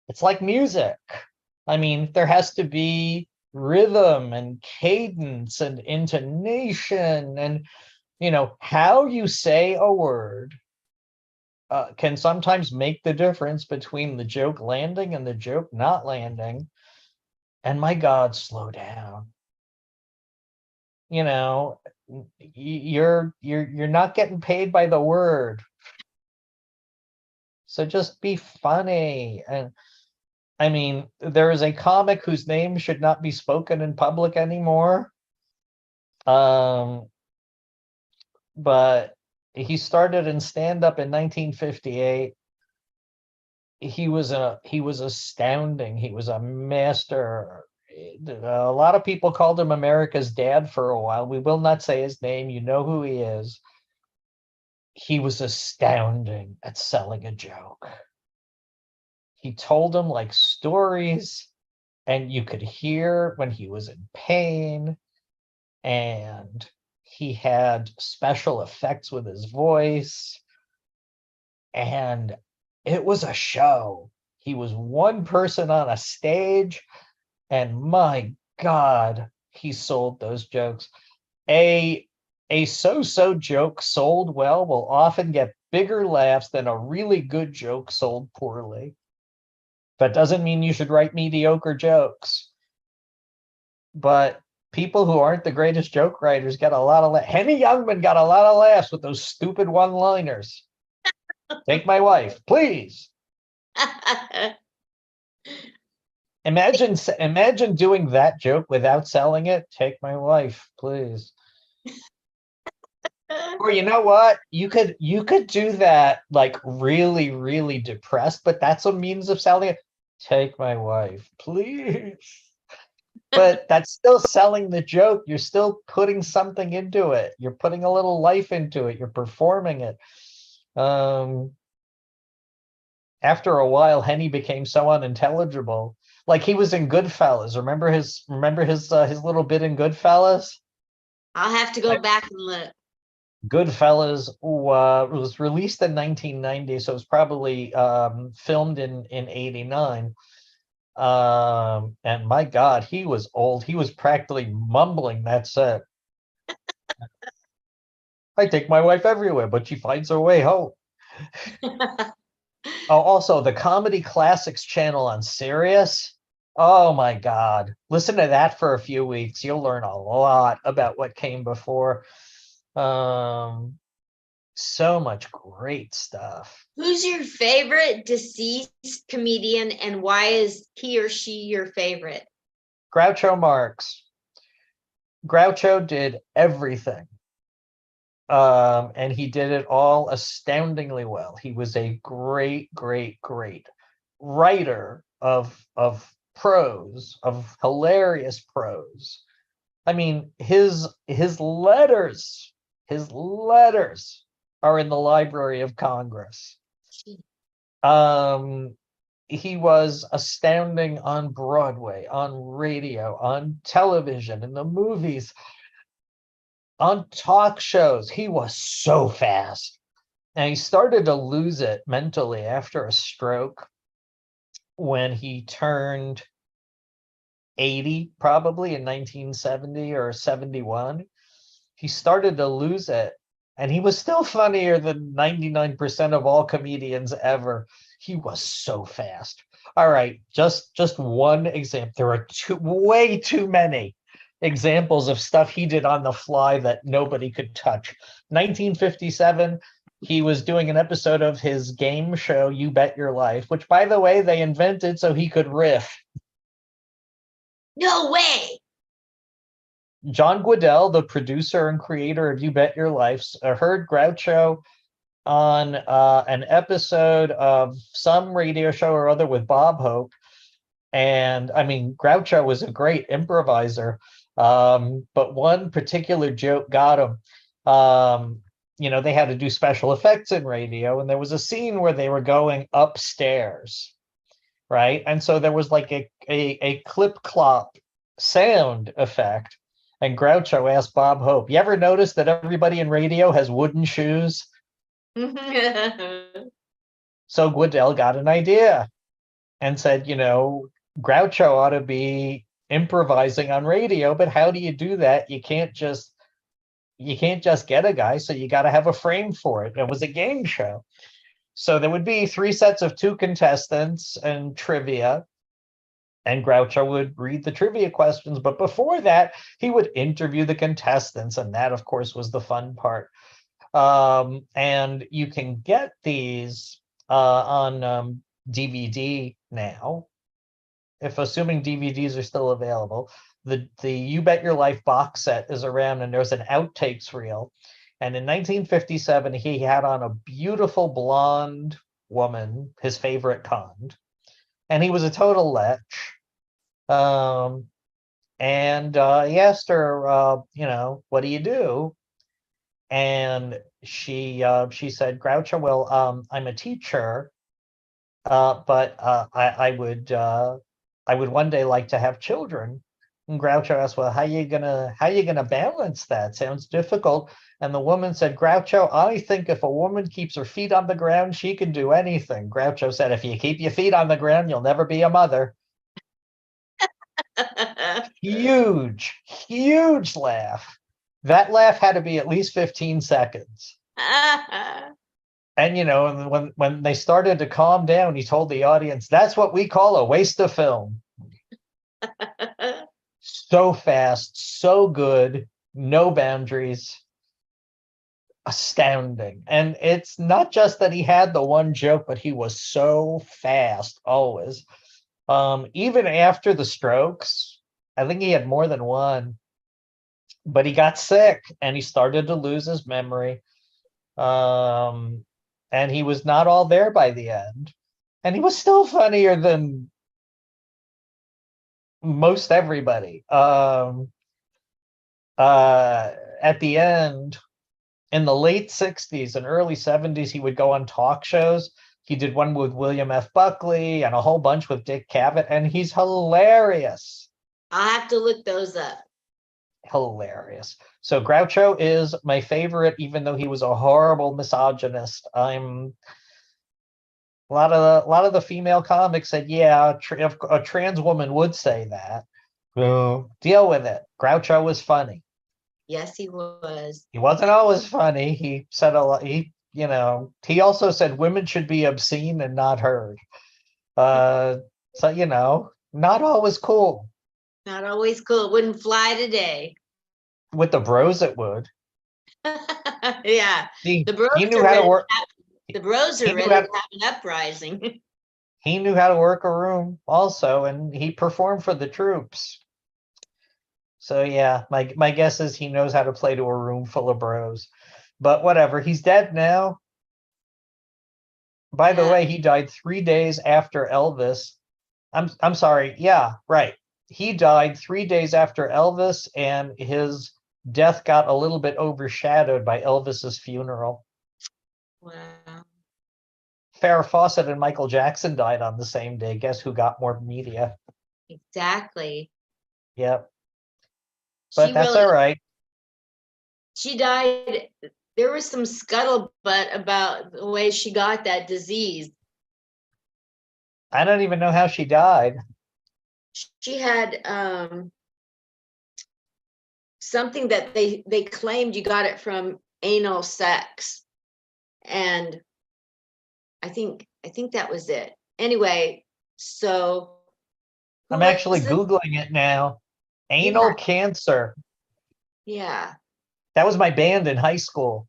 it's like music. I mean, there has to be rhythm and cadence and intonation, and how you say a word can sometimes make the difference between the joke landing and the joke not landing. And my God, slow down. You're not getting paid by the word, so just be funny. And I mean, there is a comic whose name should not be spoken in public anymore, but he started in stand-up in 1958. He was astounding. He was a master. A lot of people called him America's dad for a while. We will not say his name. You know who he is. He was astounding at selling a joke. He told them like stories, and you could hear when he was in pain, and he had special effects with his voice, and it was a show. He was one person on a stage, and my God, he sold those jokes. A so-so joke sold well will often get bigger laughs than a really good joke sold poorly. That doesn't mean you should write mediocre jokes, but people who aren't the greatest joke writers get a lot of Henny Youngman got a lot of laughs with those stupid one-liners. Take my wife, please. Imagine doing that joke without selling it. Take my wife, please. Or you know what? You could do that like really, really depressed, but that's a means of selling it. Take my wife, please. But that's still selling the joke. You're still putting something into it. You're putting a little life into it. You're performing it. After a while, Henny became so unintelligible. Like he was in Goodfellas. Remember his little bit in Goodfellas? I'll have to go back and look. Goodfellas was released in 1990, so it was probably filmed in 89. And my God, he was old. He was practically mumbling that set. I take my wife everywhere, but she finds her way home. Oh, also the Comedy Classics channel on Sirius. Oh my God. Listen to that for a few weeks. You'll learn a lot about what came before. So much great stuff. Who's your favorite deceased comedian, and why is he or she your favorite? Groucho Marx. Groucho did everything. And he did it all astoundingly well. He was a great, great, great writer of prose, of hilarious prose. I mean, his letters are in the Library of Congress. he was astounding on Broadway, on radio, on television, in the movies, on talk shows. He was so fast. And he started to lose it mentally after a stroke when he turned 80, probably in 1970 or 71. He started to lose it. And he was still funnier than 99% of all comedians ever. He was so fast. All right, just one example. There are way too many examples of stuff he did on the fly that nobody could touch. 1957, he was doing an episode of his game show, You Bet Your Life, which, by the way, they invented so he could riff. No way. John Guedel, the producer and creator of You Bet Your Life, heard Groucho on an episode of some radio show or other with Bob Hope. And I mean, Groucho was a great improviser, but one particular joke got him. They had to do special effects in radio, and there was a scene where they were going upstairs, right? And so there was like a clip-clop sound effect. And Groucho asked Bob Hope, "You ever notice that everybody in radio has wooden shoes?" So Guedel got an idea and said, Groucho ought to be improvising on radio, but how do you do that? You can't just get a guy, so you got to have a frame for it. It was a game show. So there would be 3 sets of 2 contestants and trivia, and Groucho would read the trivia questions. But before that, he would interview the contestants, and that, of course, was the fun part. And you can get these on DVD now, if assuming DVDs are still available. The You Bet Your Life box set is around, and there's an outtakes reel. And in 1957, he had on a beautiful blonde woman, his favorite kind, and he was a total lech. And he asked her, what do you do? And she said, "Groucho, well, I'm a teacher, but I would one day like to have children." And Groucho asked, "Well, how you gonna balance that? Sounds difficult." And the woman said, "Groucho, I think if a woman keeps her feet on the ground, she can do anything." Groucho said, "If you keep your feet on the ground, you'll never be a mother." Huge laugh. That laugh had to be at least 15 seconds. And when they started to calm down, he told the audience, "That's what we call a waste of film." So fast, so good, no boundaries. Astounding. And it's not just that he had the one joke, but he was so fast always. Even after the strokes, I think he had more than one, but he got sick and he started to lose his memory. And he was not all there by the end. And he was still funnier than most everybody. At the end, in the late 60s and early 70s, he would go on talk shows. He did one with William F. Buckley and a whole bunch with Dick Cavett, and he's hilarious. I'll have to look those up. Hilarious. So Groucho is my favorite, even though he was a horrible misogynist. A lot of the female comics said, "Yeah, a trans woman would say that." So deal with it. Groucho was funny. Yes, he was. He wasn't always funny. He said a lot. He also said women should be obscene and not heard. So not always cool. Not always cool. It wouldn't fly today. With the bros, it would. Yeah. He The knew how to work. The bros are ready to have an uprising. He knew how to work a room also, and he performed for the troops. So yeah, my guess is he knows how to play to a room full of bros. But whatever, he's dead now. By the way, he died 3 days after Elvis. I'm sorry. Yeah, right. He died 3 days after Elvis, and his death got a little bit overshadowed by Elvis's funeral. Wow. Farrah Fawcett and Michael Jackson died on the same day. Guess who got more media? Exactly. Yep. She But that's all really, right. she died. There was some scuttlebutt about the way she got that disease. I don't even know how she died. She had something that they claimed you got it from anal sex. And I think that was it. Anyway, so who I'm actually was it? Googling it now. Yeah, Anal cancer. yeah. That was my band in high school.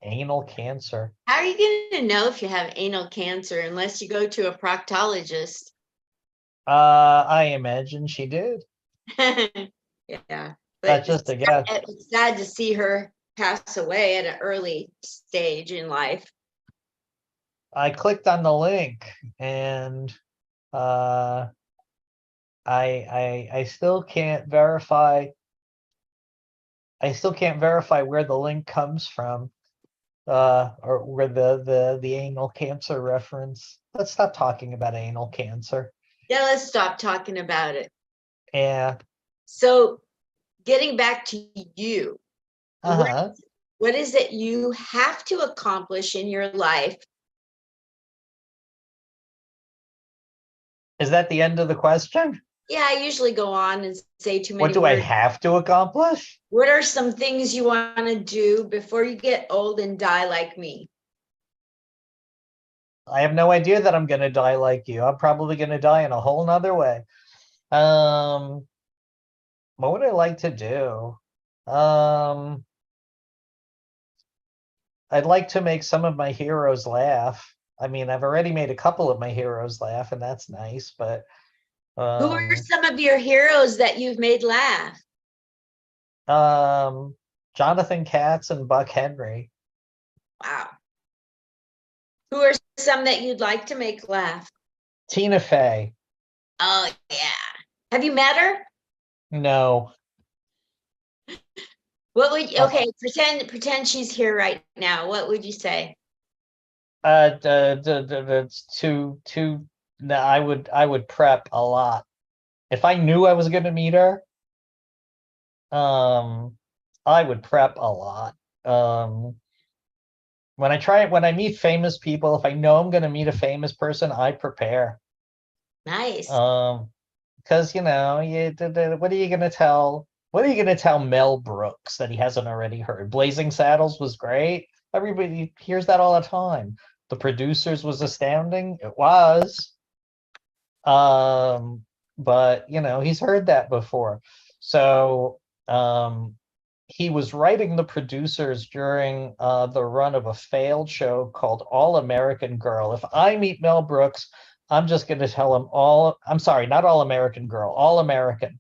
Anal cancer. How are you gonna know if you have anal cancer unless you go to a proctologist? I imagine she did. Yeah, but That's just a guess. it's sad to see her pass away at an early stage in life. I clicked on the link and uh I still can't verify. I still can't verify where the link comes from, or where the anal cancer reference. Let's stop talking about anal cancer. Yeah, let's stop talking about it. Yeah. So, getting back to you, what Uh-huh. what is it you have to accomplish in your life? Is that the end of the question? Yeah, I usually go on and say too What many do I words. have to accomplish? What are some things you want to do before you get old and die like me? I have no idea that I'm gonna die like you. I'm probably gonna die in a whole nother way. Um, what would I like to do? Um, I'd like to make some of my heroes laugh. I mean, I've already made a couple of my heroes laugh, and that's nice, but Who are um some of your heroes that you've made laugh? um Jonathan Katz and Buck Henry. Wow. Who are some that you'd like to make laugh? Tina Fey. Oh, yeah. Have you met her? No. What would Um, okay, pretend she's here right now. What would you say? to no, I would prep a lot. If I knew I was gonna meet her, um, I would prep a lot. Um, when I meet famous people, if I know I'm gonna meet a famous person, I prepare. Nice. Um, because what are you gonna tell? What are you gonna tell Mel Brooks that he hasn't already heard? Blazing Saddles was great. Everybody hears that all the time. The Producers was astounding. It was. Um, but he's heard that before. So he was writing The Producers during the run of a failed show called All American Girl. If I meet Mel Brooks, I'm just going to tell him I'm sorry, not All American Girl, All American.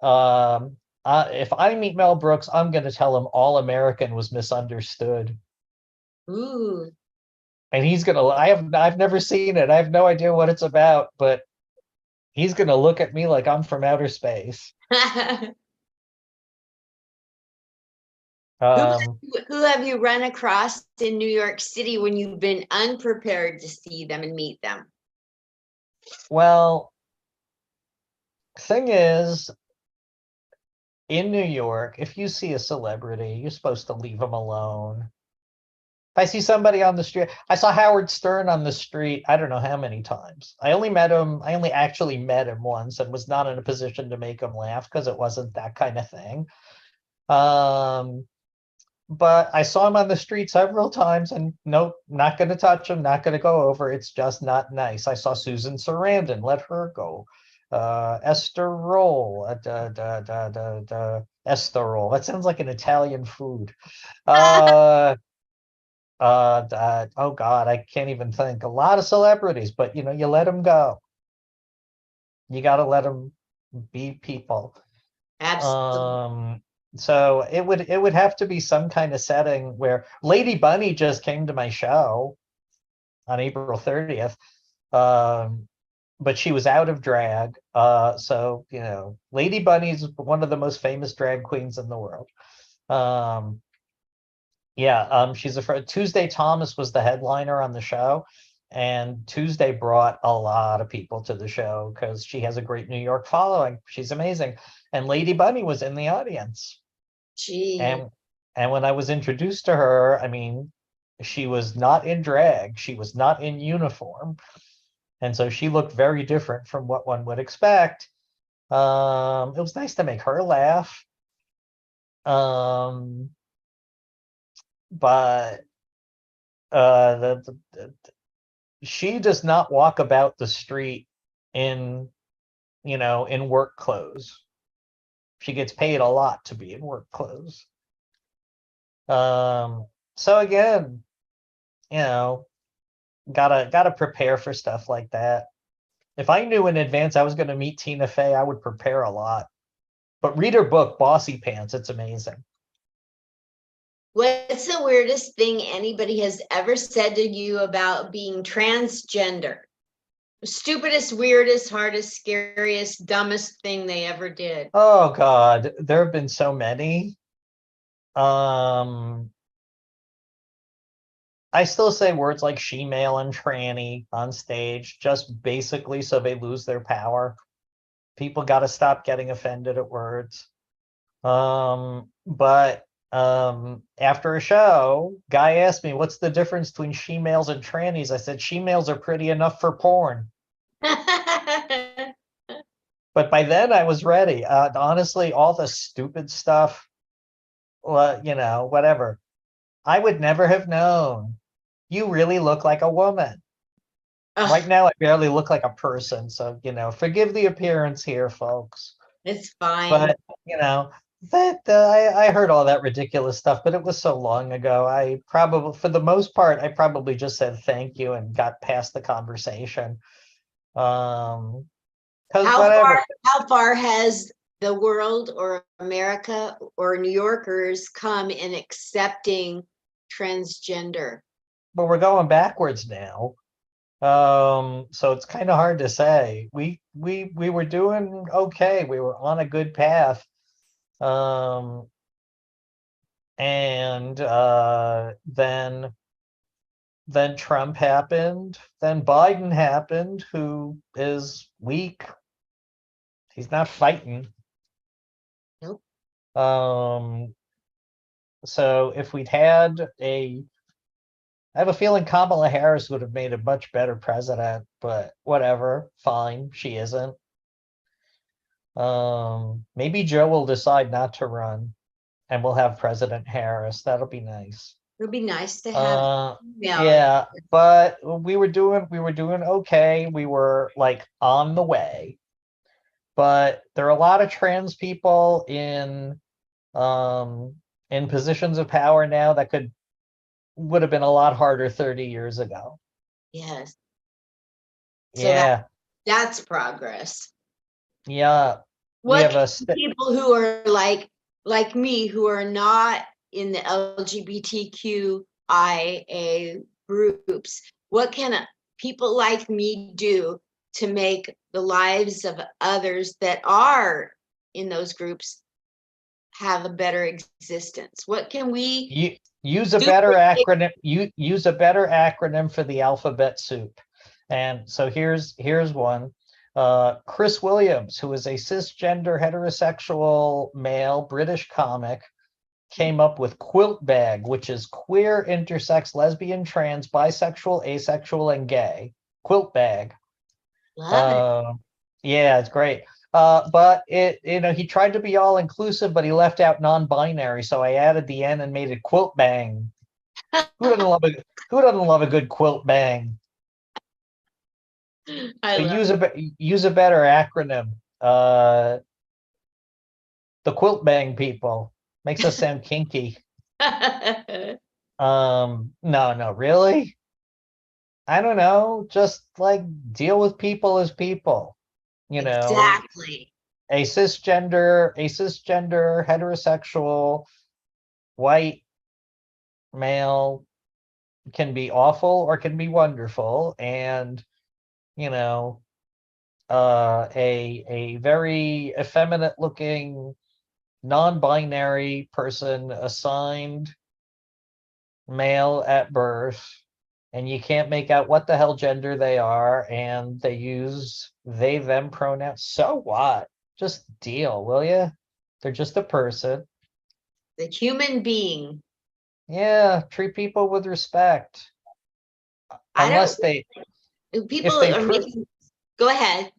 If I meet Mel Brooks, I'm going to tell him All American was misunderstood. Ooh. And I've never seen it. I have no idea what it's about, but he's going to look at me like I'm from outer space. Who Um, who have you run across in New York City when you've been unprepared to see them and meet them? well, thing is, in New York, if you see a celebrity, you're supposed to leave them alone. If I see somebody on the street, I saw Howard Stern on the street, I don't know how many times. I only actually met him once and was not in a position to make him laugh because it wasn't that kind of thing. Um, but I saw him on the street several times and nope, not going to touch him, not going to go over. It's just not nice. I saw Susan Sarandon, let her go. Esther Roll, Esther Roll. That sounds like an Italian food. Oh God, I can't even think. A lot of celebrities, but you let them go. You got to let them be people. Absolutely. Um, so it would have to be some kind of setting where Lady Bunny just came to my show on April 30th. Um, but she was out of drag. So Lady Bunny's one of the most famous drag queens in the world. Um, Yeah, she's a friend. Tuesday Thomas was the headliner on the show, and Tuesday brought a lot of people to the show because she has a great New York following. She's amazing. And Lady Bunny was in the audience. Gee. And when I was introduced to her, I mean, she was not in drag, she was not in uniform. And so she looked very different from what one would expect. It was nice to make her laugh. Um, but she does not walk about the street in, in work clothes. She gets paid a lot to be in work clothes. So again, you know, gotta prepare for stuff like that. If I knew in advance I was going to meet Tina Fey, I would prepare a lot. But read her book, Bossy Pants. It's amazing. What's the weirdest thing anybody has ever said to you about being transgender? Stupidest, weirdest, hardest, scariest, dumbest thing they ever did. Oh God, there have been so many. Um, I still say words like she-male and tranny on stage, just basically so they lose their power. People got to stop getting offended at words. But after a show, guy asked me, what's the difference between she-males and trannies? I said, she-males are pretty enough for porn. But by then I was ready. Honestly, all the stupid stuff, whatever. I would never have known. You really look like a woman. Right Ugh, now, I barely look like a person. So, forgive the appearance here, folks. it's fine. But, that I heard all that ridiculous stuff, but it was so long ago. I probably, for the most part, I probably just said thank you and got past the conversation. Because whatever. How far has the world or America or New Yorkers come in accepting transgender? But we're going backwards now. So it's kind of hard to say. We were doing okay. We were on a good path. Um, and then Trump happened, then Biden happened, who is weak. He's not fighting. Nope. So if we'd had I have a feeling Kamala Harris would have made a much better president, but whatever, fine, she isn't. Maybe Joe will decide not to run and we'll have President Harris. That'll be nice. It would be nice to have Uh, female. yeah, but we were doing okay. We were like on the way. But there are a lot of trans people in positions of power now that would have been a lot harder 30 years ago. Yes. So Yeah, that's progress. yeah. We What have can people who are like me who are not in the LGBTQIA groups, what can people like me do to make the lives of others that are in those groups have a better existence? What can we you use a do? better acronym. You use a better acronym for the alphabet soup. And so here's one. Chris Williams, who is a cisgender heterosexual male British comic, came up with Quilt Bag, which is queer, intersex, lesbian, trans, bisexual, asexual, and gay. Quilt Bag. Love it. Yeah, it's great. But he tried to be all inclusive, but he left out non-binary. So I added the N and made it Quilt Bang. Who doesn't love a good quilt bang? I But love use a better acronym. The Quilt Bang people makes us sound kinky. it. No, really? I don't know. Just like deal with people as people. You know, Exactly. a cisgender, heterosexual, white male can be awful or can be wonderful. And, you know, a very effeminate looking non-binary person assigned male at birth, and you can't make out what the hell gender they are, and they use they, them pronouns. So what? Just deal, will you? They're just a person. The human being. Yeah, treat people with respect. I Unless don't, people if they are prove making, go ahead.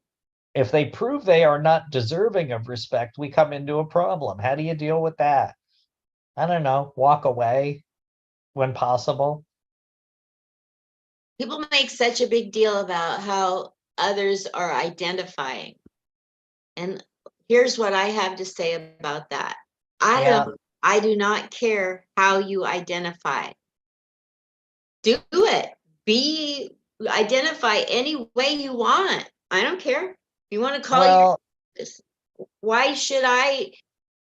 if they prove they are not deserving of respect, we come into a problem. How do you deal with that? I don't know. Walk away when possible. People make such a big deal about how others are identifying. And here's what I have to say about that. Yeah. I do not care how you identify. Do it. Identify any way you want. I don't care. You want to call Well, your, why should I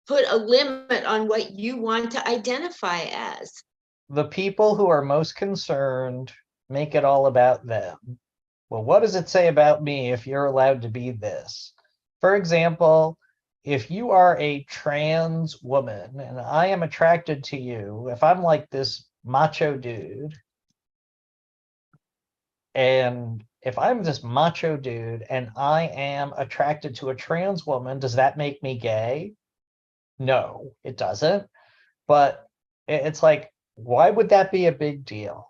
put a limit on what you want to identify as? the people who are most concerned make it all about them. Well, what does it say about me if you're allowed to be this? For example, if you are a trans woman and I am attracted to you, if I'm like this macho dude, and if I'm this macho dude and I am attracted to a trans woman, does that make me gay? No, it doesn't. But it's like, why would that be a big deal?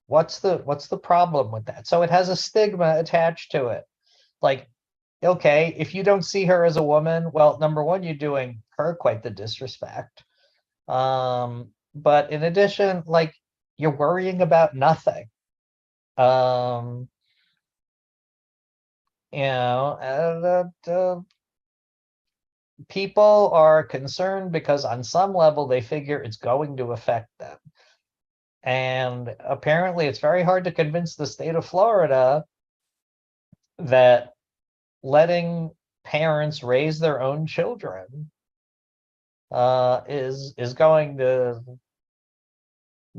What's the problem with that? So it has a stigma attached to it. Like, okay, if you don't see her as a woman, well, number one, you're doing her quite the disrespect. But in addition, like, you're worrying about nothing. Um, people are concerned because on some level they figure it's going to affect them. And apparently it's very hard to convince the state of Florida that letting parents raise their own children is going to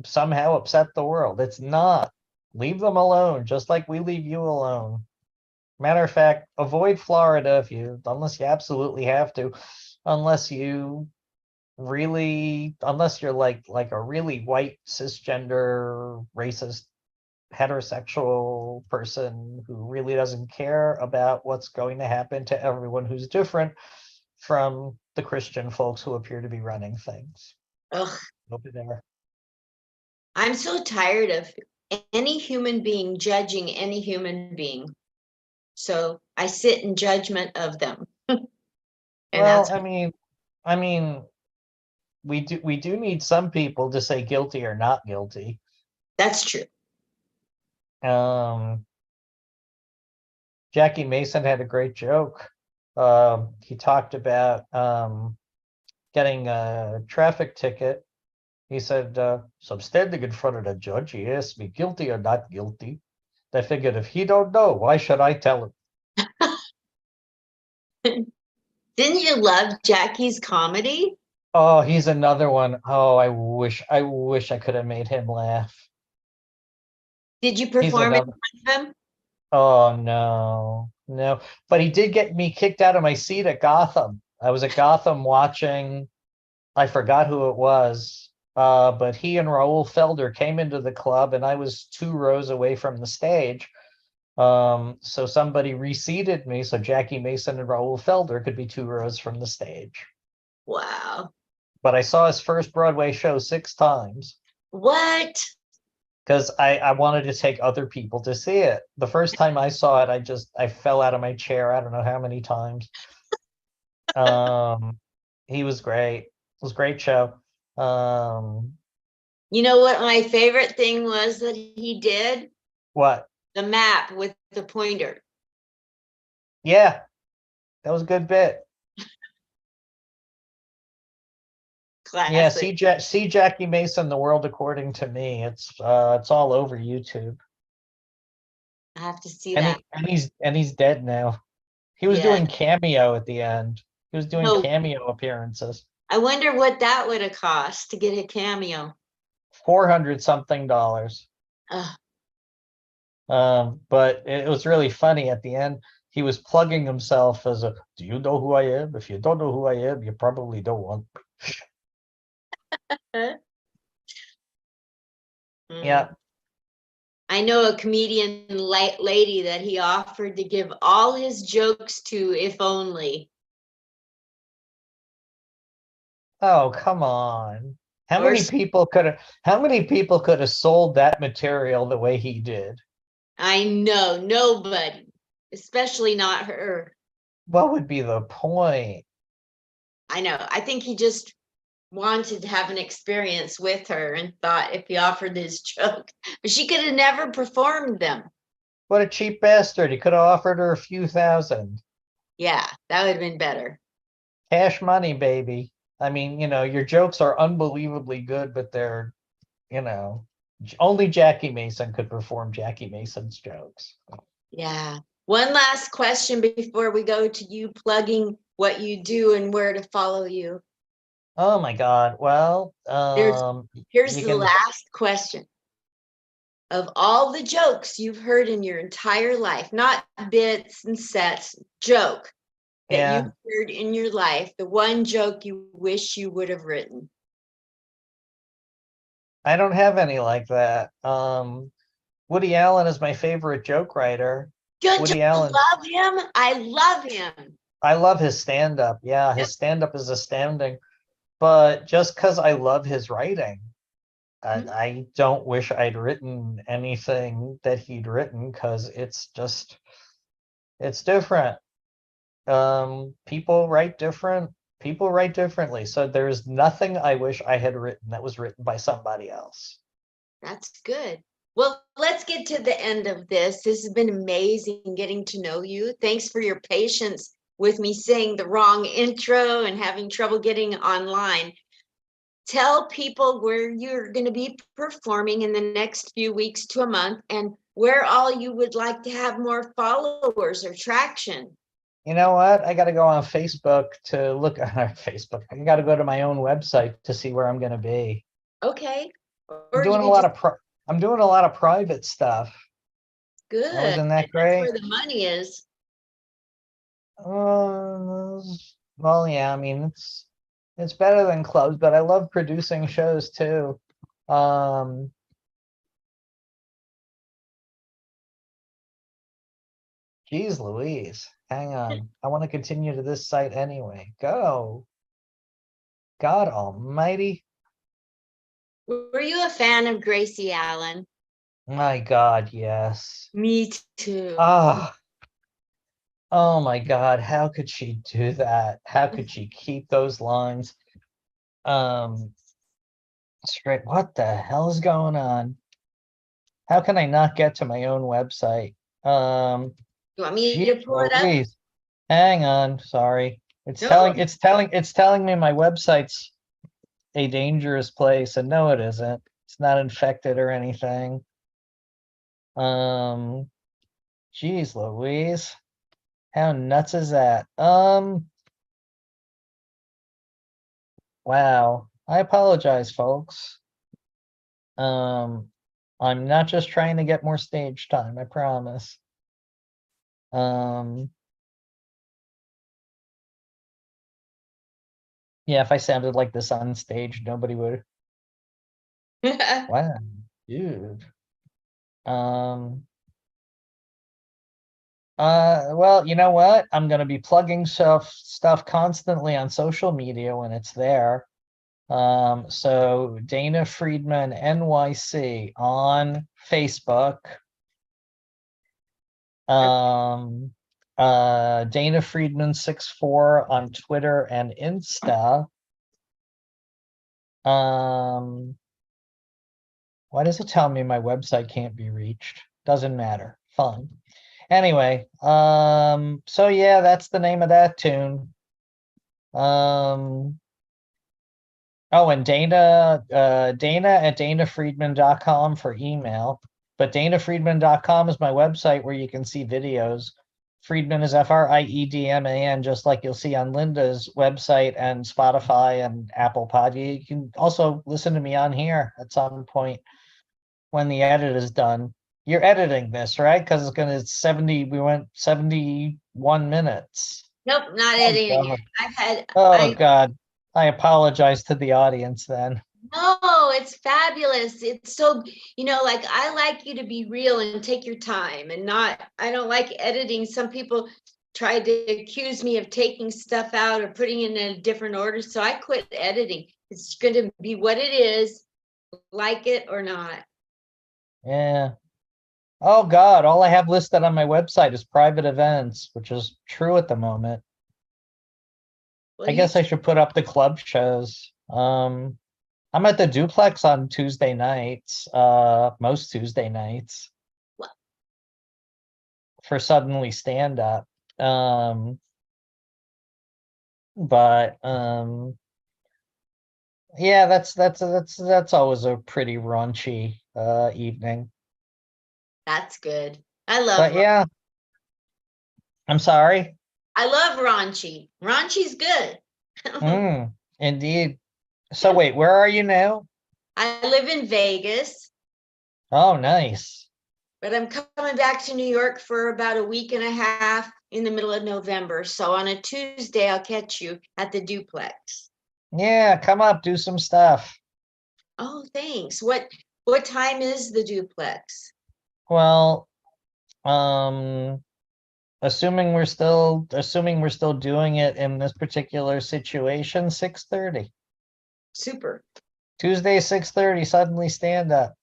somehow upset the world. It's not. Leave them alone, just like we leave you alone. Matter of fact, avoid Florida if you, unless you absolutely have to, unless you really, unless you're like a really white cisgender racist heterosexual person who really doesn't care about what's going to happen to everyone who's different from the Christian folks who appear to be running things. Ugh, Over there. I'm so tired of any human being judging any human being. So I sit in judgment of them. And Well, that's I mean, we do need some people to say guilty or not guilty. that's true. Um, Jackie Mason had a great joke. He talked about getting a traffic ticket. He said, so I'm standing in front of the judge. He asked me guilty or not guilty. I figured if he don't know, why should I tell him? Didn't you love Jackie's comedy? Oh, he's another one. Oh, I wish I could have made him laugh. Did you He's perform it another. with him? Oh no, no. But he did get me kicked out of my seat at Gotham. I was at Gotham watching, I forgot who it was. But he and Raoul Felder came into the club and I was 2 rows away from the stage. So somebody reseated me so Jackie Mason and Raoul Felder could be 2 rows from the stage. Wow. But I saw his first Broadway show 6 times What? because I wanted to take other people to see it. The first time I saw it, I fell out of my chair. I don't know how many times. Um, he was great. It was a great show. Um, You know what my favorite thing was that he did? what? The map with the pointer. Yeah, that was a good bit. Yeah, Classic. see Jackie Mason, The World According to Me. It's all over YouTube. I have to see And that. he's dead now. He was Yeah. doing cameo at the end. He was doing No, cameo appearances. I wonder what that would have cost to get a cameo. 400 something dollars. Ugh. But it was really funny at the end. He was plugging himself as a, do you know who I am? If you don't know who I am, you probably don't want me. Yeah. I know a comedian lady that he offered to give all his jokes to, if only. Oh, come on. Or How many people could have sold that material the way he did? I know nobody, especially not her. What would be the point? I know. I think he just wanted to have an experience with her and thought if he offered his joke, but she could have never performed them. What a cheap bastard. He could have offered her a few thousand. Yeah, that would have been better. Cash money, baby. I mean, your jokes are unbelievably good, but they're, only Jackie Mason could perform Jackie Mason's jokes. Yeah. One last question before we go to you plugging what you do and where to follow you. Oh my God. Well, Here's you the can, last question. Of all the jokes you've heard in your entire life, not bits and sets, joke that yeah, you've heard in your life, the one joke you wish you would have written. I don't have any like that. Woody Allen is my favorite joke writer. Don't you Woody Allen, love him? I love him. I love his stand-up. Yeah, Yep. his stand-up is astounding. But just because I love his writing, I don't wish I'd written anything that he'd written because it's different. People write differently. So there's nothing I wish I had written that was written by somebody else. That's good. Well, let's get to the end of this. This has been amazing getting to know you. Thanks for your patience with me saying the wrong intro and having trouble getting online. Tell people where you're going to be performing in the next few weeks to a month and where all you would like to have more followers or traction. You know what? I got to go on Facebook to look at Facebook. I got to go to my own website to see where I'm going to be. Okay. I'm Or doing a you lot just of I'm doing a lot of private stuff. Oh, good. isn't that That's where great? the money is. Well, yeah, I mean it's better than clubs, but I love producing shows too. Um, Geez Louise, hang on. I want to continue to this site anyway. Go. God almighty. Were you a fan of Gracie Allen? My God, yes. Me too. Ah, oh my God, how could she do that? How could she keep those lines? Um, Straight, what the hell is going on? How can I not get to my own website? You want me Geez to pull it up? Louise. Hang on, sorry. No. It's telling me my website's a dangerous place, and no, it isn't. It's not infected or anything. Um, Geez Louise. How nuts is that? Wow. I apologize, folks. Um, I'm not just trying to get more stage time, I promise. Um, yeah, if I sounded like this on stage, nobody would. Wow, dude. Um, well, you know what? I'm gonna be plugging stuff constantly on social media when it's there. So Dana Friedman NYC on Facebook. Um, Dana Friedman 64 on Twitter and Insta. Why does it tell me my website can't be reached? Doesn't matter. Fine. Anyway, so yeah, that's the name of that tune. Oh, and Dana at danafriedman.com for email. But danafriedman.com is my website where you can see videos. Friedman is Friedman, just like you'll see on Linda's website and Spotify and Apple Pod. You can also listen to me on here at some point when the edit is done. You're editing this, right? Because we went 71 minutes. Nope, not Oh editing it. God. I've had Oh I God. I apologize to the audience then. No, it's fabulous. It's so, like I like you to be real and take your time and not, I don't like editing. Some people tried to accuse me of taking stuff out or putting it in a different order. So I quit editing. It's going to be what it is, like it or not. Yeah. Oh God, all I have listed on my website is private events, which is true at the moment. Well, I guess I should put up the club shows. I'm at the duplex on Tuesday nights, most Tuesday nights Well, for suddenly stand up. Um, but yeah, that's always a pretty raunchy evening. that's good. I love, But yeah, I'm sorry. I love raunchy. Raunchy's good. Indeed. So wait, where are you now? I live in Vegas, Oh, nice. but I'm coming back to New York for about a week and a half in the middle of November. So on a Tuesday, I'll catch you at the duplex. Yeah, come up, do some stuff. Oh, thanks. What time is the duplex? Well, um, assuming we're still doing it in this particular situation, 6:30. Super. Tuesday, 6:30, suddenly stand up.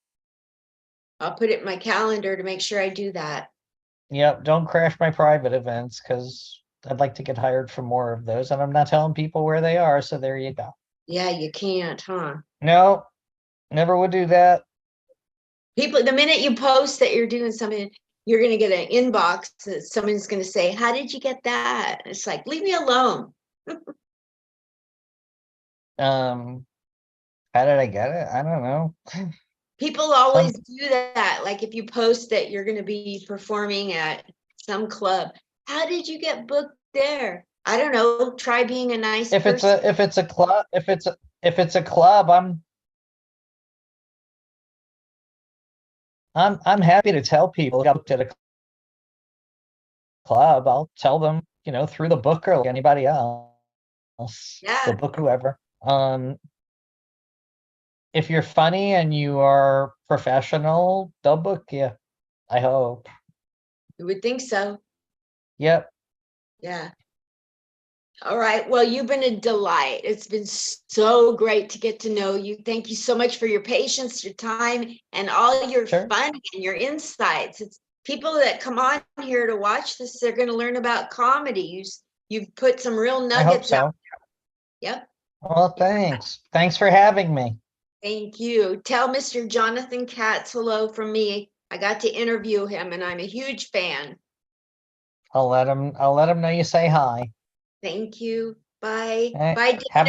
I'll put it in my calendar to make sure I do that. Yep, don't crash my private events because I'd like to get hired for more of those, and I'm not telling people where they are, so there you go. Yeah, you can't, huh? No, never would do that. People, the minute you post that you're doing something, you're going to get an inbox that someone's going to say, "How did you get that?" It's like, leave me alone. Um, how did I get it? I don't know. People Some always do that. Like if you post that you're going to be performing at some club, how did you get booked there? I don't know. Try being a nice if it's person. a if it's a club if it's a club, I'm happy to tell people I booked at a club. I'll tell them, through the booker like anybody else. They'll Yeah, book whoever. If you're funny and you are professional, they'll book you. I hope. you would think so. Yep. Yeah. All right. Well, you've been a delight. It's been so great to get to know you. Thank you so much for your patience, your time, and all your Sure. fun and your insights. It's people that come on here to watch this, they're going to learn about comedy. You've put some real I hope nuggets out. so. Yep. Well, thanks. Thanks for having me. Thank you. Tell Mr. Jonathan Katz hello from me. I got to interview him and I'm a huge fan. I'll let him know you say hi. Thank you. Bye. All right. Bye, Have Dana.